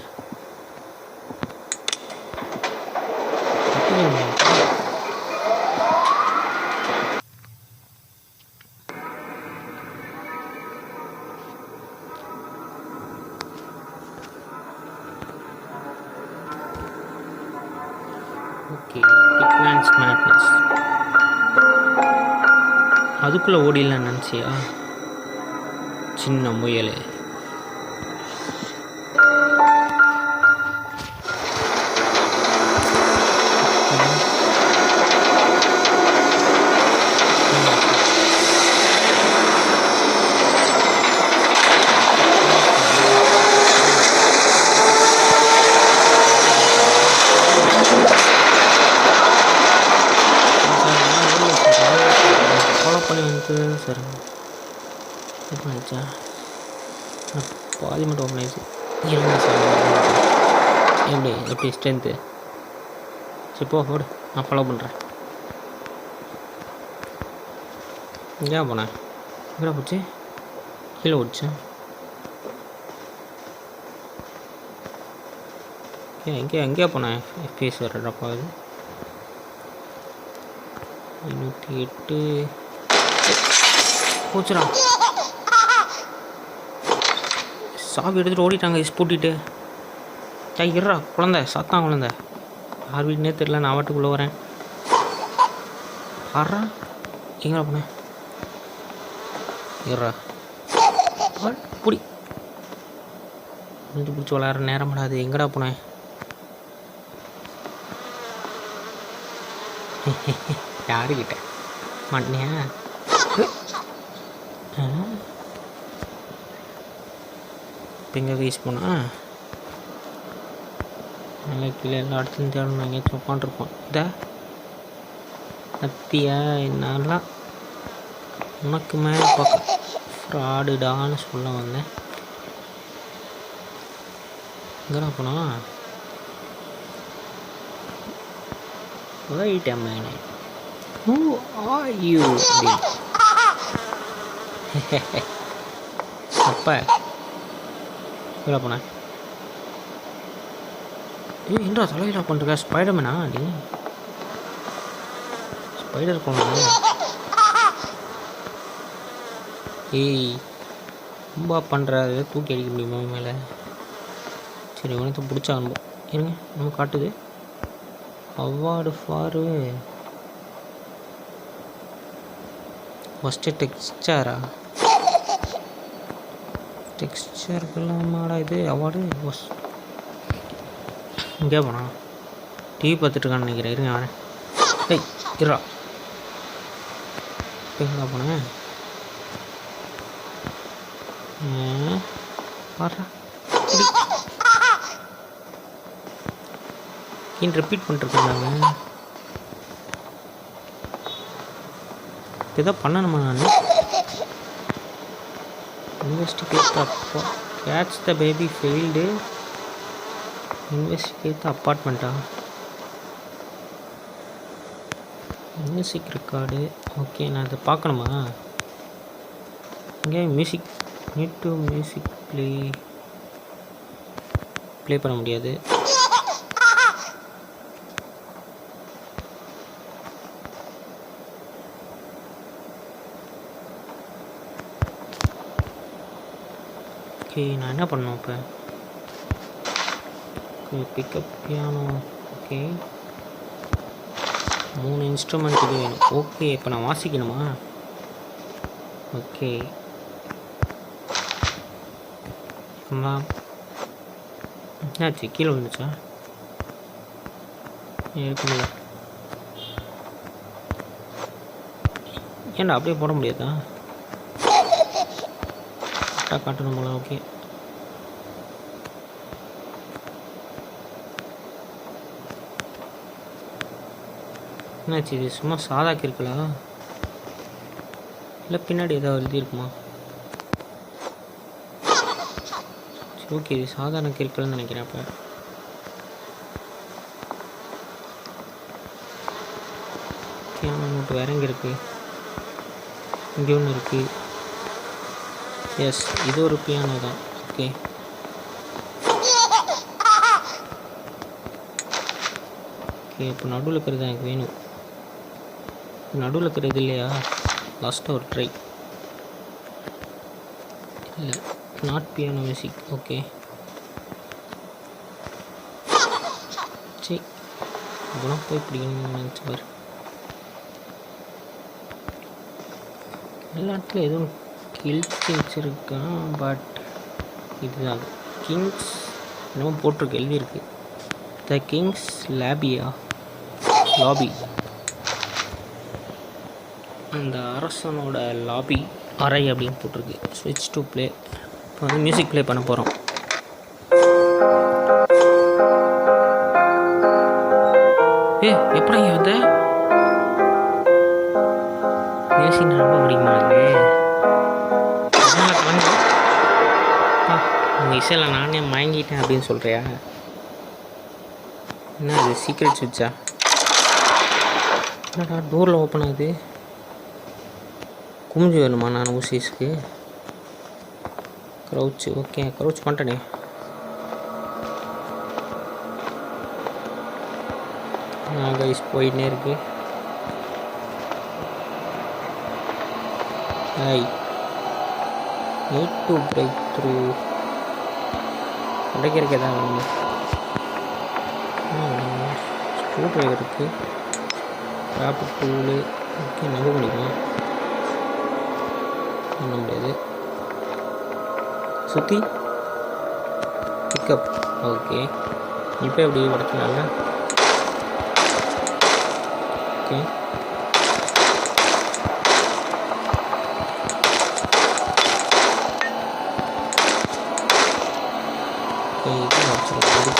Okay, பிக்மேன்ஸ் madness. அதுக்குள்ளே ஓடிடலாம் நினச்சியா சின்ன முயல்? ஃபாலோ பண்ணி வந்து சார் ஓப்பன் ஆயிடுச்சா? பாதி மட்டும் ஓப்பன் ஆயிடுச்சு. இருங்க சார், எப்படி ஸ்ட்ரென்த்து? சரி போ, ஓடு, நான் ஃபாலோ பண்ணுறேன். எங்கேயா போனேன்? எங்கடா போச்சு? கீழே ஓடிச்சேன். எங்கேயா போனேன்? ஃபேஸ் வர ட்ராப் ஆகுது. 508 போச்சுடா. சாவி எடுத்துகிட்டு ஓடிட்டாங்க பூட்டிட்டு. இருறா, குழந்தை சத்தான் குழந்தை. யார் வீட்டுனே தெரியல. நான் வாட்டுக்குள்ளே வரேன். ஆறா, எங்கடா போனேன்? இருறா, புடி முடிஞ்சு பிடிச்சி விளையாடுற நேரம் படாது. எங்கடா போனேன்? யாருக்கிட்ட மாட்டினியா? இப்போ எங்கே வீஸ் போனா? நல்லா கீழே எல்லா இடத்துலையும் தேடணும். எங்கேயாச்சும் உட்காந்துருப்போம். இதை அத்தியா என்னெல்லாம் உனக்கு மேலே பார்க்க ஃப்ராடுடான்னு சொல்ல வந்தேன். எங்கடா போனா? Wait a minute. Who are you? அப்பா எங்கடா போன? என்னடா தலையில பண்ணுற? ஸ்பைடர்மேனா நீ? ஸ்பைடர் போன ஏய் ரொம்ப பண்ணுறாரு, தூக்கி அடிக்க முடியுமா மேலே? சரி உனக்கு பிடிச்சா அனுபவம் இருங்க, நம்ம காட்டுது அவார்டு ஃபாரு ஃபஸ்ட்டு டெக்ஸ்சருக்கெல்லாமாடா இது அவார்டு. இங்கே போனா டிவி பார்த்துட்ருக்கான்னு நினைக்கிறேன். இருங்க வரேன். ஏய் இருடா, இப்போ எங்கே போனேன்? பாடுறா ஏன் ரிப்பீட் பண்ணிட்டுருக்காங்க? இப்போ எதாவது பண்ணணுமா நான்? Investigate catch the baby failed. Investigate the அப்பார்ட்மெண்ட்டா? Music record. ஓகே, நான் இதை பார்க்கணுமா? இங்கே music need to music play பண்ண முடியாது. ஓகே, நான் என்ன பண்ணணும் இப்போ? Pickup piano. ஓகே, 3 இன்ஸ்ட்ருமெண்ட் இது வேணும். ஓகே, இப்போ நான் வாசிக்கணுமா? ஓகே, என்னாச்சு? கீழே வந்துச்சா? இருக்குல்ல, ஏன்டா அப்படியே போட முடியாதா? கரெக்டாக காட்டணும் போல. ஓகே, என்னாச்சு? இது சும்மா சாதா கிறுக்கலா இல்லை பின்னாடி ஏதாவது எழுதி இருக்குமா? சரி ஓகே, இது சாதாரண கிறுக்கல்னு நினைக்கிறேன். அப்போ பியானோ நோட்டு வேற எங்கே இருக்குது? இங்கே ஒன்று இருக்குது. எஸ், இது ஒரு பியானோ தான். ஓகே, ஓகே, இப்போ நடுவில் இருக்கிறது எனக்கு வேணும். நடுவில் இருக்கிறது இல்லையா? லாஸ்ட்டாக ஒரு ட்ரை. இல்லை, நாட் பியானோ மியூசிக். ஓகே, சரி இதெல்லாம் போய் பிடிக்கணும்னு நினச்சி பாரு. எல்லா இடத்துலையும் எதுவும் கிழிச்சு வச்சுருக்கான். பட் இதுதான் கிங்ஸ் என்னமோ போட்டிருக்கு, எழுதியிருக்கு. த கிங்ஸ் லாபி. அந்த அரசனோட லாபி அறை அப்படின்னு போட்டிருக்கு. ஸ்விட்ச் டு ப்ளே. இப்போ வந்து மியூசிக் ப்ளே பண்ண போகிறோம். எப்படி வந்து மியூசிக் ரொம்ப பிடிக்குமா? உங்கள் இசையில் நானே மயங்கிட்டேன் அப்படின்னு சொல்கிறியா? என்ன அது சீக்ரெட் சுவிட்சா? என்னடா டோரில் ஓப்பன் ஆகுது? குமிஞ்சு வேணுமா நான் ஊசிஸ்க்கு? க்ரௌச்சு. ஓகே, க்ரௌச் பண்ணிட்டேனே. கைஸ் போயின்னே இருக்கு. Need to break through. உடைக்கிறதுக்கு எதாவது வேணும். ஸ்க்ரூ ட்ரைவர் இருக்குது, ராப்பு டூலு. ஓகே, நம்ப முடியுமா? பண்ண முடியாது. சுற்றி பிக்கப். ஓகே, இப்போ எப்படி உடைக்கலாம்ல? ஓகே,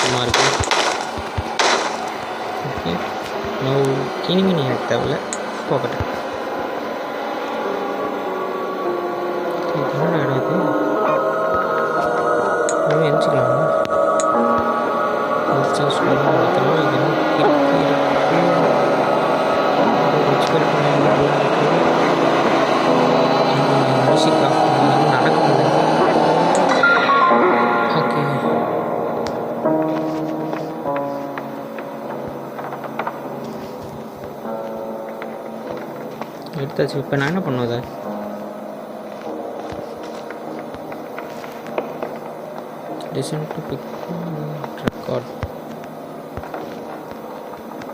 சும்மா இருக்கு. ஓகே, இனிமேல் எனக்கு தேவையில்ல, போகட்டும். என்னடா இடம் இது? எரிச்சிக்கலாமா? மியூசிக் ஆஃப் நடக்க முடியாது. ஓகே, எடுத்தாச்சு. இப்போ நான் என்ன பண்ணுவேன்? Listen to big record.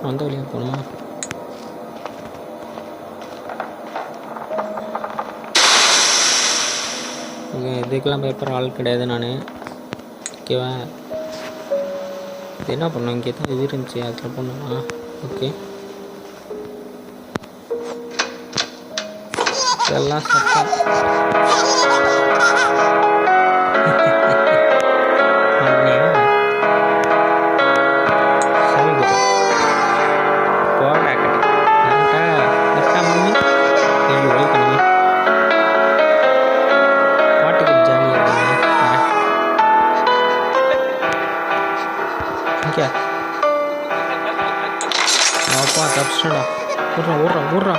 அந்த வழியாக போகணுமா? இதுக்கெல்லாம் பேப்பர் ஆள் கிடையாது நான். ஓகேவா? இது என்ன பண்ணோம்? இங்கே தான் இது இருந்துச்சு, அதில் போகணுமா? ஓகே, இதெல்லாம் சட்டம். அப்பா தப்பிச்சிட்டா. ஓடுறா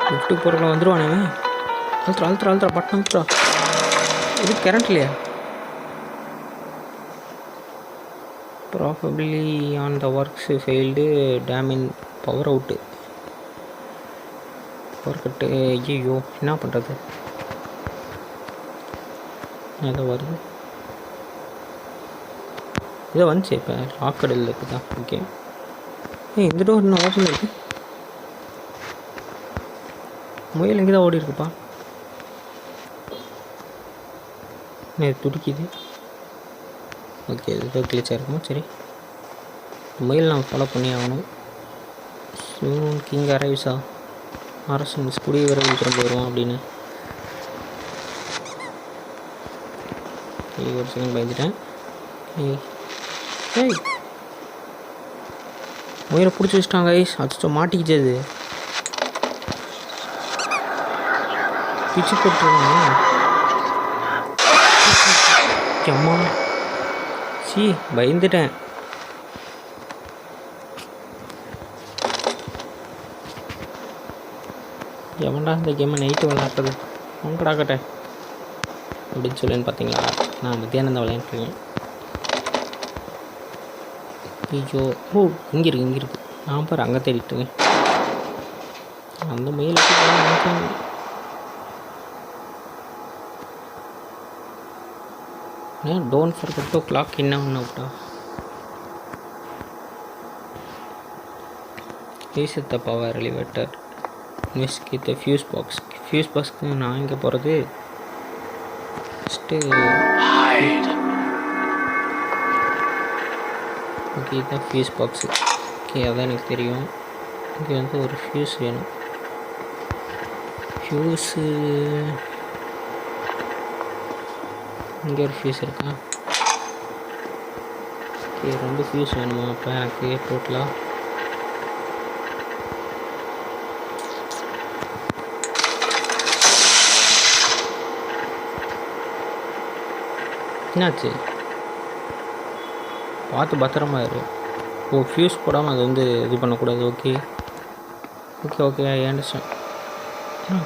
லிஃப்ட்டுக்கு போகிறவங்க வந்துடுவானே. அழுத்துறா பட்டன் அழுத்துறா. இது கரண்ட் இல்லையா? Probably on the works failed Damian power out. Power cut. ஐயோ, என்ன பண்ணுறது? ஏதோ வருது. இதை வந்துச்சு. இப்போ லாக்கடில் இருக்குதா? ஓகே. இந்த டோர் இன்னும் ஓப்பன் இருக்குது. முயல் இங்கே தான் ஓடி இருக்குப்பா. துடிக்குது. ஓகே, ஏதோ கிளிச்சாக இருக்குமோ. சரி, முயல் நம்ம ஃபாலோ பண்ணி ஆகணும். கிங் அரைவ்ஸா? அரசன் குடிய விரைவில் திரும்ப வருவோம் அப்படின்னு. ஒரு செகண்ட் பயந்துட்டேன். ஏய், முயலை பிடிச்சி வச்சிட்டாங்க. அச்சோ, மாட்டிக்கிச்சு. அது பிச்சு போட்டுருவாங்க. அம்மா, பயந்துட்டேன். எவன்டா இந்த கேமை நைட்டு விளையாடுறது? உங்கடாக்கட்டேன் அப்படின்னு சொல்லுன்னு பார்த்தீங்களா? நான் மத்தியானம் தான் விளையாண்டுருக்கேன். ஐயோ, ஓ, இங்கே இருக்கு. நான் பாரு அங்கே தேடிட்டுங்க. அந்த முயலுக்கு don't forget to clock in and அவுட்டா. Reset the power elevator. Investigate the fuse box. Fuse பாக்ஸ்க்கு நான் இங்கே போகிறது ஃபஸ்ட்டு. ஓகே, இதுதான் ஃபியூஸ் பாக்ஸு. ஓகே, அதான் எனக்கு தெரியும். இங்கே வந்து ஒரு ஃபியூஸ் வேணும். ஃபியூஸு இங்கே ஒரு ஃபியூஸ் இருக்கா? ஓகே, 2 ஃபியூஸ் வேணுமா? அப்போ எனக்கு டோட்டலாக என்னாச்சு? பார்த்து பத்திரமா இரு. ஓ, ஃபியூஸ் போடாமல் அது வந்து இது பண்ணக்கூடாது. Okay okay okay, I understand.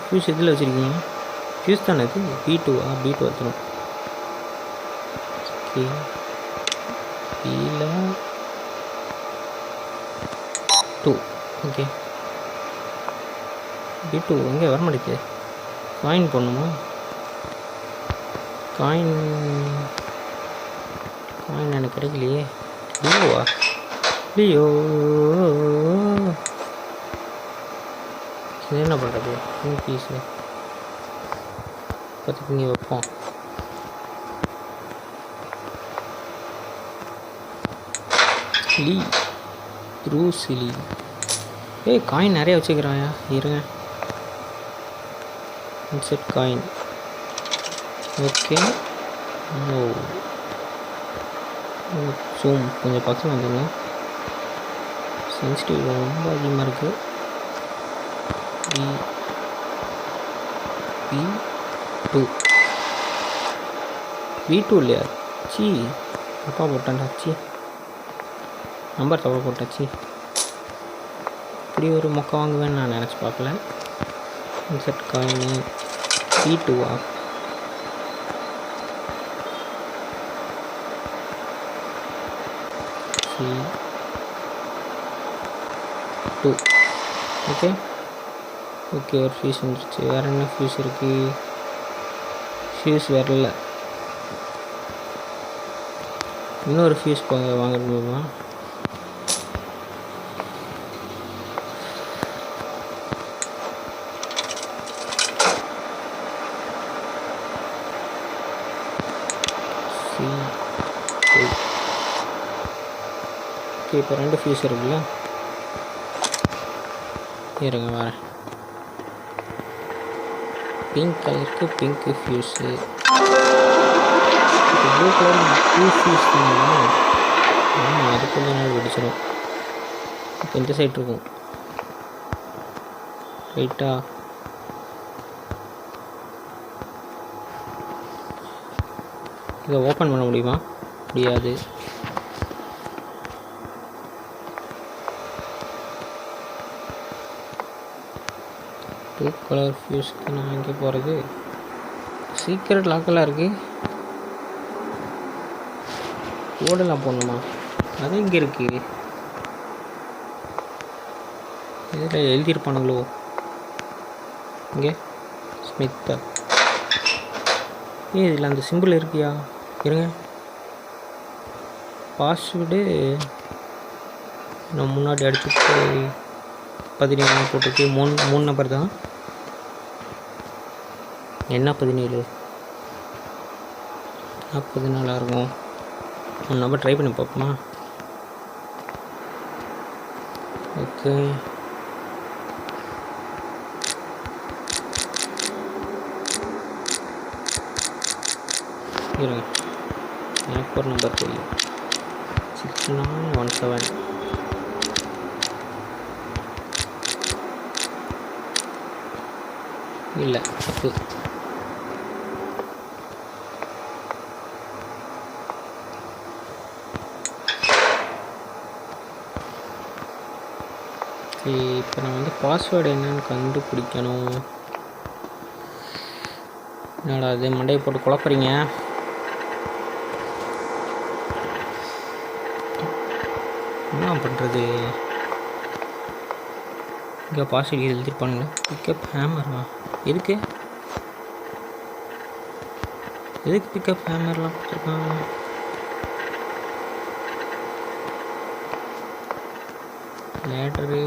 Fuse எதில் வச்சுருக்கீங்க? ஃபியூஸ் தானே இது? B2 எடுத்துடும். Okay, B2. Okay, B2 எங்கே வர மாட்டேங்குது? காயின் போடணுமா? காயின் எனக்கு கிடைக்கலையே. லியோவா? லியோ இது என்ன பண்ணுறது? பீஸு பார்த்துக்கு இங்கே வைப்போம். லீ ப்ரூஸ்லி. ஏய், காயின் நிறைய வச்சுக்கிறாயா? இருங்க, இன்செட் காயின். ஓகே, ஓ, ஜூம் கொஞ்சம் பக்கம் வந்துடுங்க. சென்சிட்டிவ் ரொம்ப அதிகமாக இருக்குது. B2 இல்லையா? சி, தப்பாக போட்டான்டா. சி, நம்பர் தப்பாக போட்டாச்சு. இப்படி ஒரு மொக்க வாங்குவேன்னு நான் நினச்சி பார்க்கல. இன்செட் காயினு B2வா? C2. ஓகே ஓகே, ஒரு ஃபீஸ் வந்துருச்சு. வேறு என்ன ஃபீஸ் இருக்குது? ஃபீஸ் வரல. இன்னொரு ஃபியூஸ் வாங்கணுமா? ஓகே, இப்போ 2 ஃபியூஸ் இருக்குல்ல, இருங்க வரேன். பிங்க் கலருக்கு pink fuse, blue colour 2 fuse தானே. ஆமாம், அது கொஞ்ச நாள் வெடிச்சிடும். இப்போ இந்த சைட் இருக்கும் ரைட்டா. இதை ஓப்பன் பண்ண முடியுமா? முடியாது. ப்ளூ கலர் ஃபியூஸ்க்கு நான் எங்கே போகிறது? சீக்ரெட் லாக்கெல்லாம் இருக்குது. ஓடலாம் போடணுமா? அது இங்கே இருக்குது. இதில் எழுதியிருப்பானுங்களோ இங்கே ஸ்மித்தா. இதில் அந்த சிம்பிள் இருக்கியா? இருங்க, பாஸ்வேர்டு நான் முன்னாடி அடிச்சுட்டு 17 போட்டுருக்கு. 3 நம்பர் தான். என்ன 17 44 இருக்கும். 3 நம்பர் ட்ரை பண்ணி பார்ப்போமா? ஓகே, இருங்க, எனக்கு ஒரு நம்பர் தெரியும். 6917. இல்லை, தப்பு. இப்போ நான் வந்து பாஸ்வேர்டு என்னன்னு கண்டுபிடிக்கணும். என்னடா அது, மண்டையை போட்டு குழப்பறீங்க. என்ன பண்ணுறது? இங்கே பாஸ்வேர்டு எழுதிருப்பானுங்க. பிக்கப் ஹேமரா? எதுக்கு பிக்கப் ஹேமர்லாம் கொடுத்துருக்காங்க? லேட்டரு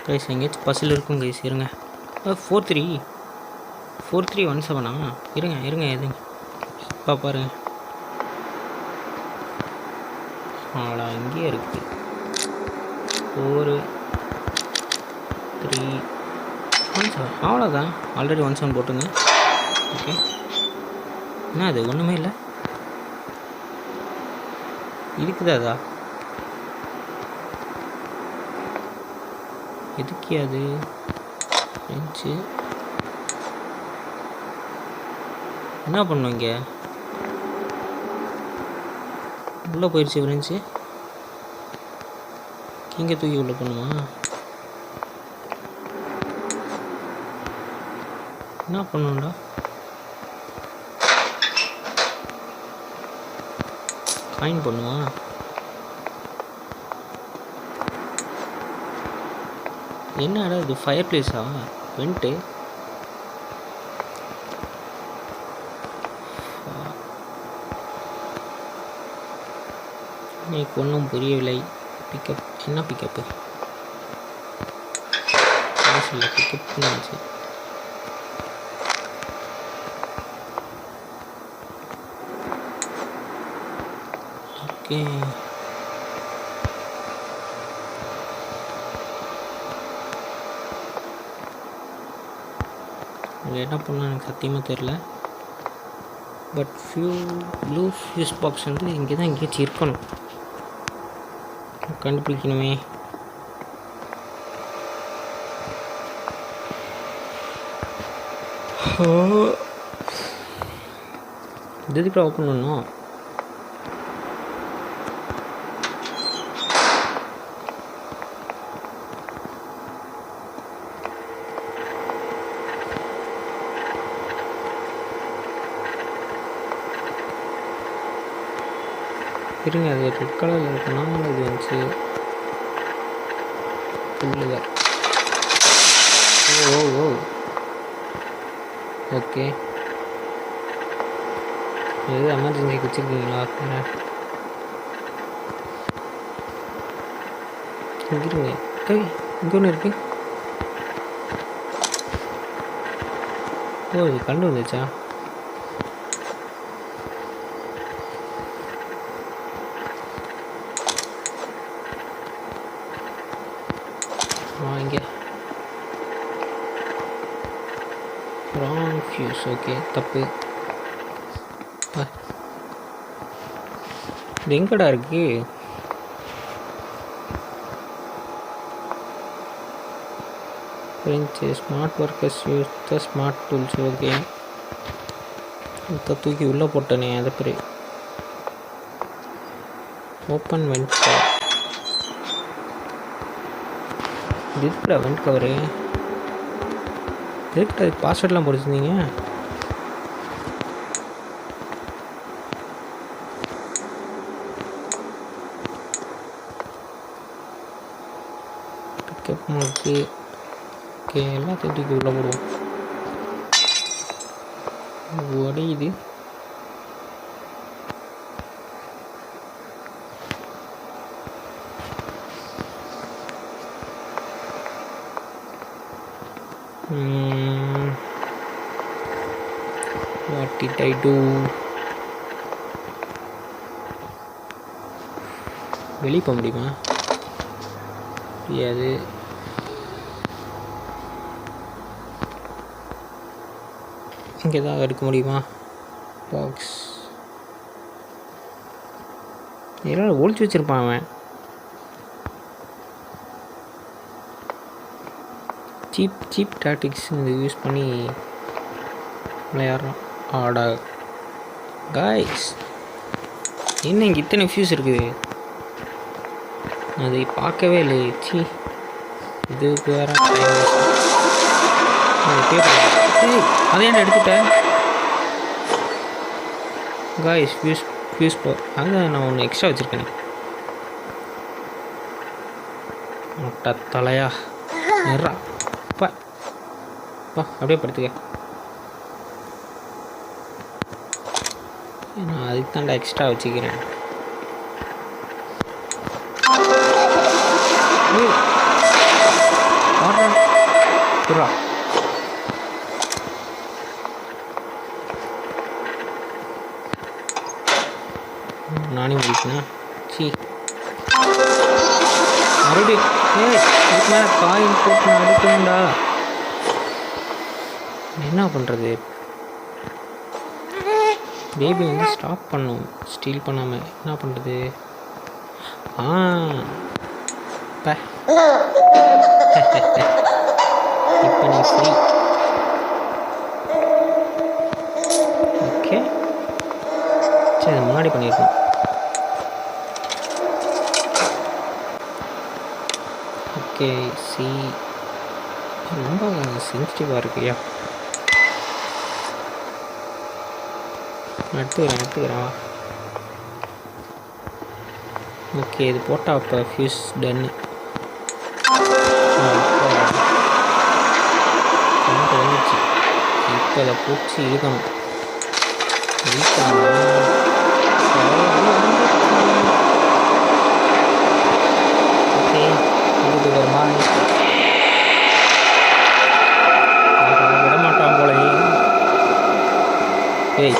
கைஸ், எங்கேயாச்சும் பஸ்ஸில் இருக்கும் கைஸ். இருங்க, 4317. இருங்க எதுங்க பாருங்க. ஆடா, இங்கேயே இருக்குது. 4317. அவ்வளோதான், ஆல்ரெடி 17 போட்டுங்க. ஓகே, என்ன அது? ஒன்றுமே இல்லை. இருக்குதா? எதுக்கு அது? ஃப்ரெஞ்சு என்ன பண்ணும்? இங்கே உள்ளே போயிடுச்சு ஃப்ரெஞ்சு. இங்கே தூக்கி உள்ளே பண்ணுமா? என்ன பண்ணுண்டா? காயின் பண்ணுமா? என்னடா இது, ஃபயர் பிளேஸா? வெண்ட்டு எனக்கு ஒன்றும் புரியவில்லை. பிக்கப் என்ன பிக்கப்பு? இல்லை, பிக்கப் பண்ணிச்சு. ஓகே, என்ன பண்ணால் எனக்கு சத்தியமாக தெரில. பட் ப்ளூ ஃபியூஸ் பாக்ஸ் வந்து இங்கே தான் எங்கேயாச்சும் இருக்கணும். கண்டுபிடிக்கணுமே. இது எதுக்கு ஓப்பன் பண்ணணும்? இருங்க, அது ரெட் கலரில் இருக்கனால இது வந்துச்சு. புல்லுங்க. ஓ ஓ ஓ ஓகே, எது எமர்ஜென்சிக்கு வச்சுருக்கீங்களா? இருங்க. இங்கே ஒன்று இருக்கு. ஓ, இது கண்டு வந்துச்சா? இங்கே ராங் ஃபியூஸ். ஓகே, தப்பு. இது எங்கடா இருக்கு? Smart workers use the smart tools. Okay, இப்போ தூக்கி உள்ளே போட்டனே, அதை பெரிய ஓப்பன் வெண்ட் கவர். இதுக்குடா வெண்ட் கவரு? இதுக்கிட்ட பாஸ்வேர்ட்லாம் போட்டுருந்தீங்க. Pickup mark. ஓகே, எல்லாத்தையும் தூக்கி உள்ளே போடுவோம். உடையுது. What did I do? வெளியே போக முடியுமா? முடியாது. இங்கே தான் எடுக்க முடியுமா? பாக்ஸ் எல்லாம் ஒழிச்சு வச்சுருப்பான் அவன். சீப் டாக்டிக்ஸ் யூஸ் பண்ணி விளையாடுறோம். ஆடா காய்ஸ், என்ன இங்கே இத்தனை ஃபியூஸ் இருக்குது? அதை பார்க்கவே இல்லை. இதுக்கு வேற அதை என்ன எடுத்துட்டேன் காய்ஸ்? ஃபியூஸ் போ. அதுதான் நான் ஒன்று எக்ஸ்ட்ரா வச்சுருக்கேன். முட்டை தலையா நிறா பா அப்படியே படுத்துக்க. நான் அதுக்கு தாண்டா எக்ஸ்ட்ரா வச்சுக்கிறேன். புறா நானே முடிக்கணும். மறுபடியும் இதுக்கு மேலே காயின் போட்டு நான் எடுக்கணும்டா. என்ன பண்ணுறது? பேபி வந்து ஸ்டாப் பண்ணும் ஸ்டீல் பண்ணாமல். என்ன பண்ணுறது? இப்போ நீ ஃப்ரீ. ஓகே, சரி, முன்னாடி பண்ணியிருக்கோம். ஓகே, ரொம்ப சென்சிட்டிவாக இருக்குயா. எடுத்துக்கிறேன். ஓகே, இது போட்டால் இப்போ ஃபியூஸ் டன்னு. வந்துச்சு. இப்போ அதை பூச்சி இழுக்கணும். ஓகே, விடமாட்டான் போல. ஏய்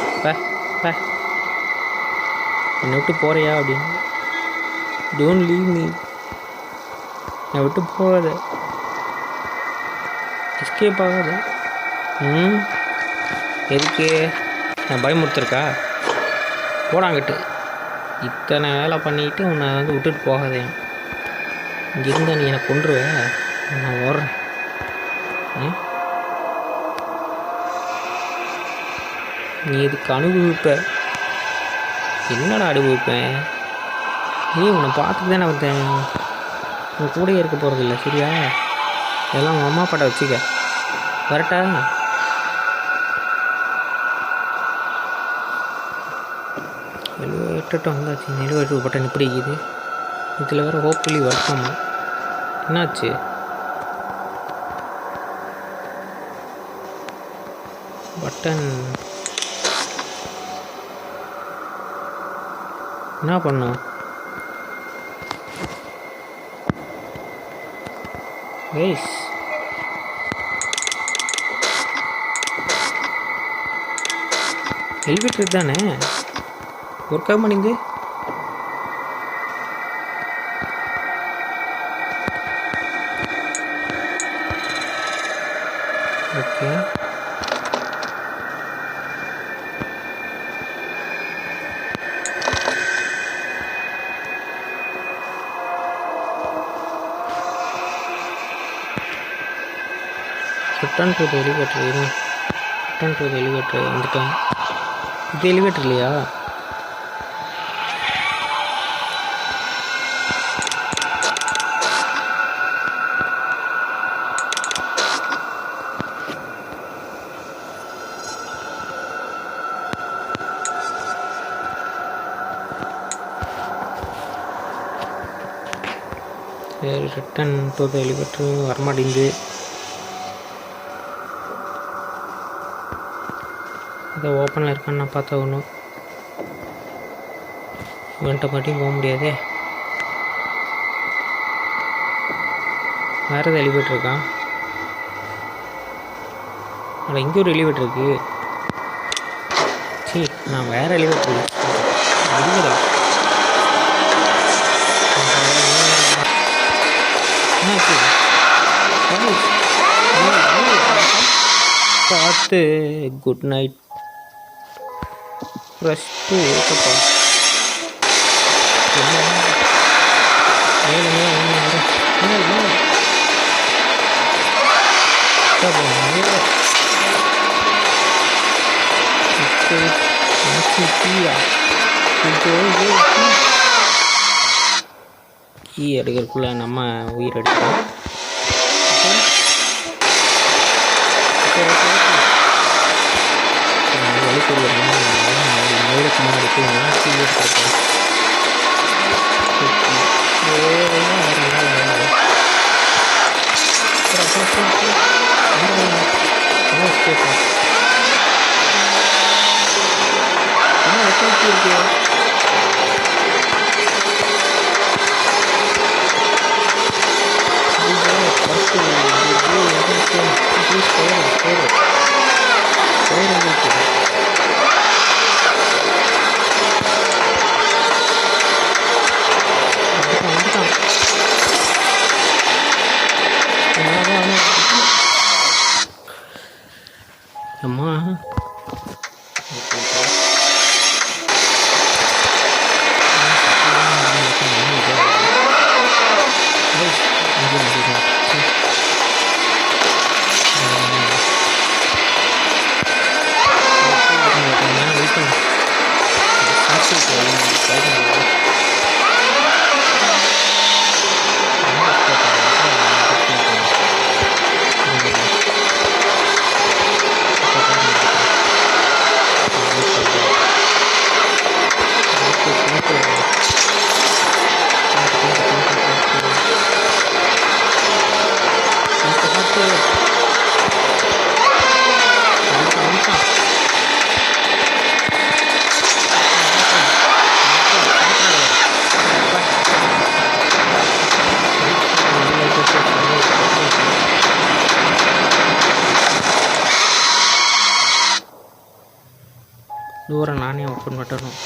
என்னை விட்டு போறியா அப்படின்னு. Don't leave me. என்னை விட்டு போகாத, எஸ்கேப் ஆகாத. எதுக்கு? நான் பயமுறுத்துருக்கா? போடாங்கிட்டு இத்தனை வேலை பண்ணிட்டு உன்னை வந்து விட்டுட்டு போகாதே. இங்கே இருந்தால் நீ என்னை கொன்றுவேன். நான் ஓடுறேன். நீ எதுக்கு அனுபவிப்ப? என்னடா அனுபவிப்பேன்? உன்னை பார்த்துட்டு தான் நான் வந்தேன். உன் கூடயே இருக்க போகிறதில்ல, சரியா? இதெல்லாம் உங்கள் அம்மா அப்பாட்ட வச்சுக்க. வரட்டா? எலிவேட்டர்கிட்ட வந்தாச்சு. எலிவேட்டர் பட்டன் இப்படி இருக்குது. இதில் வேறு ஹோப்ஃபுல்லி ஒர்க் பண்ணணும். என்னாச்சு? பட்டன் என்ன பண்ணும் கைஸ்? எலிவேட்டர் தானே ஒர்க் ஆக மாட்டேங்குது. Okay return to the elevator. Return to the elevator வந்துட்டோம். இது எலிவேட்டர் இல்லையா? சரி, ரிட்டர்ன் டு தி எலிவேட்டர் வரமாட்டேங்குது. இதை ஓப்பனில் இருக்கான்னு நான் பார்த்தா ஒன்றும் இவன்ட்ட மட்டும் போக முடியாதே. வேறு எதாவது எலிவேட்டர் இருக்கா? ஆனால் இங்கே ஒரு எலிவேட்டர் இருக்குது. சரி, நான் வேறு எலிவேட்டர் இருக்குதா? பார்த்து குட் நைட். ப்ளஸ் 2 ஓகேப்பா. கீ எடுக்கிறதுக்குள்ள நம்ம உயிர் எடுப்போம். நேருக்கு முன்னாடி போய் கீ எடுத்துருக்கேன். அம்மா தூரம் நானே ஓப்பன் பண்ணணும்.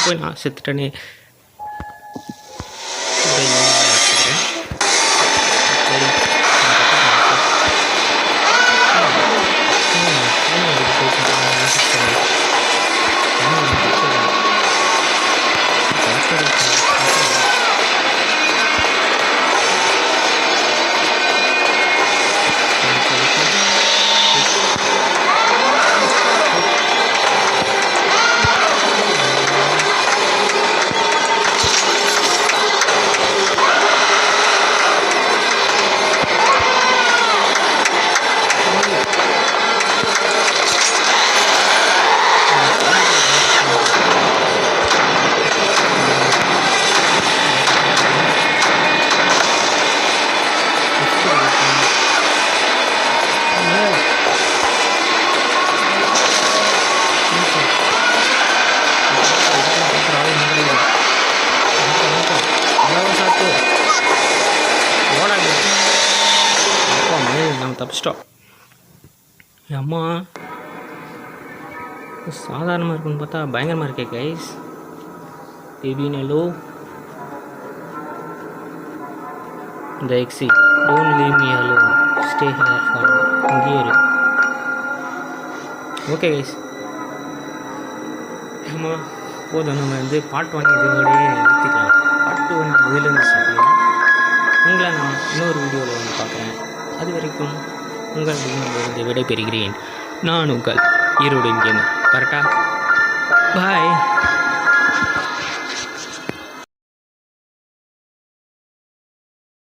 போய் நான் செத்துட்டேனே. தப்பிச்சிட்டோம். அம்மா சாதாரணமாக இருக்குன்னு பார்த்தா பயங்கரமாக இருக்கே கைஸ். பேபி நெலோ இந்த exit don't leave me alone stay here for இங்கே இரு. ஓகே கைஸ், ஆமாம் போதும். நம்ம வந்து பார்ட் 1 இதோடையே நிறுத்திக்கலாம். பார்ட் 2 நான் இதிலேருந்து ஸ்டார்ட் பண்ணலாம். உங்களை நான் இன்னொரு வீடியோவில் வந்து பார்க்குறேன். அது வரைக்கும் உங்களிடம் விடை பெறுகிறேன். நான் உங்கள் ஈரோடு கேமர். கரெக்டாக பாய்.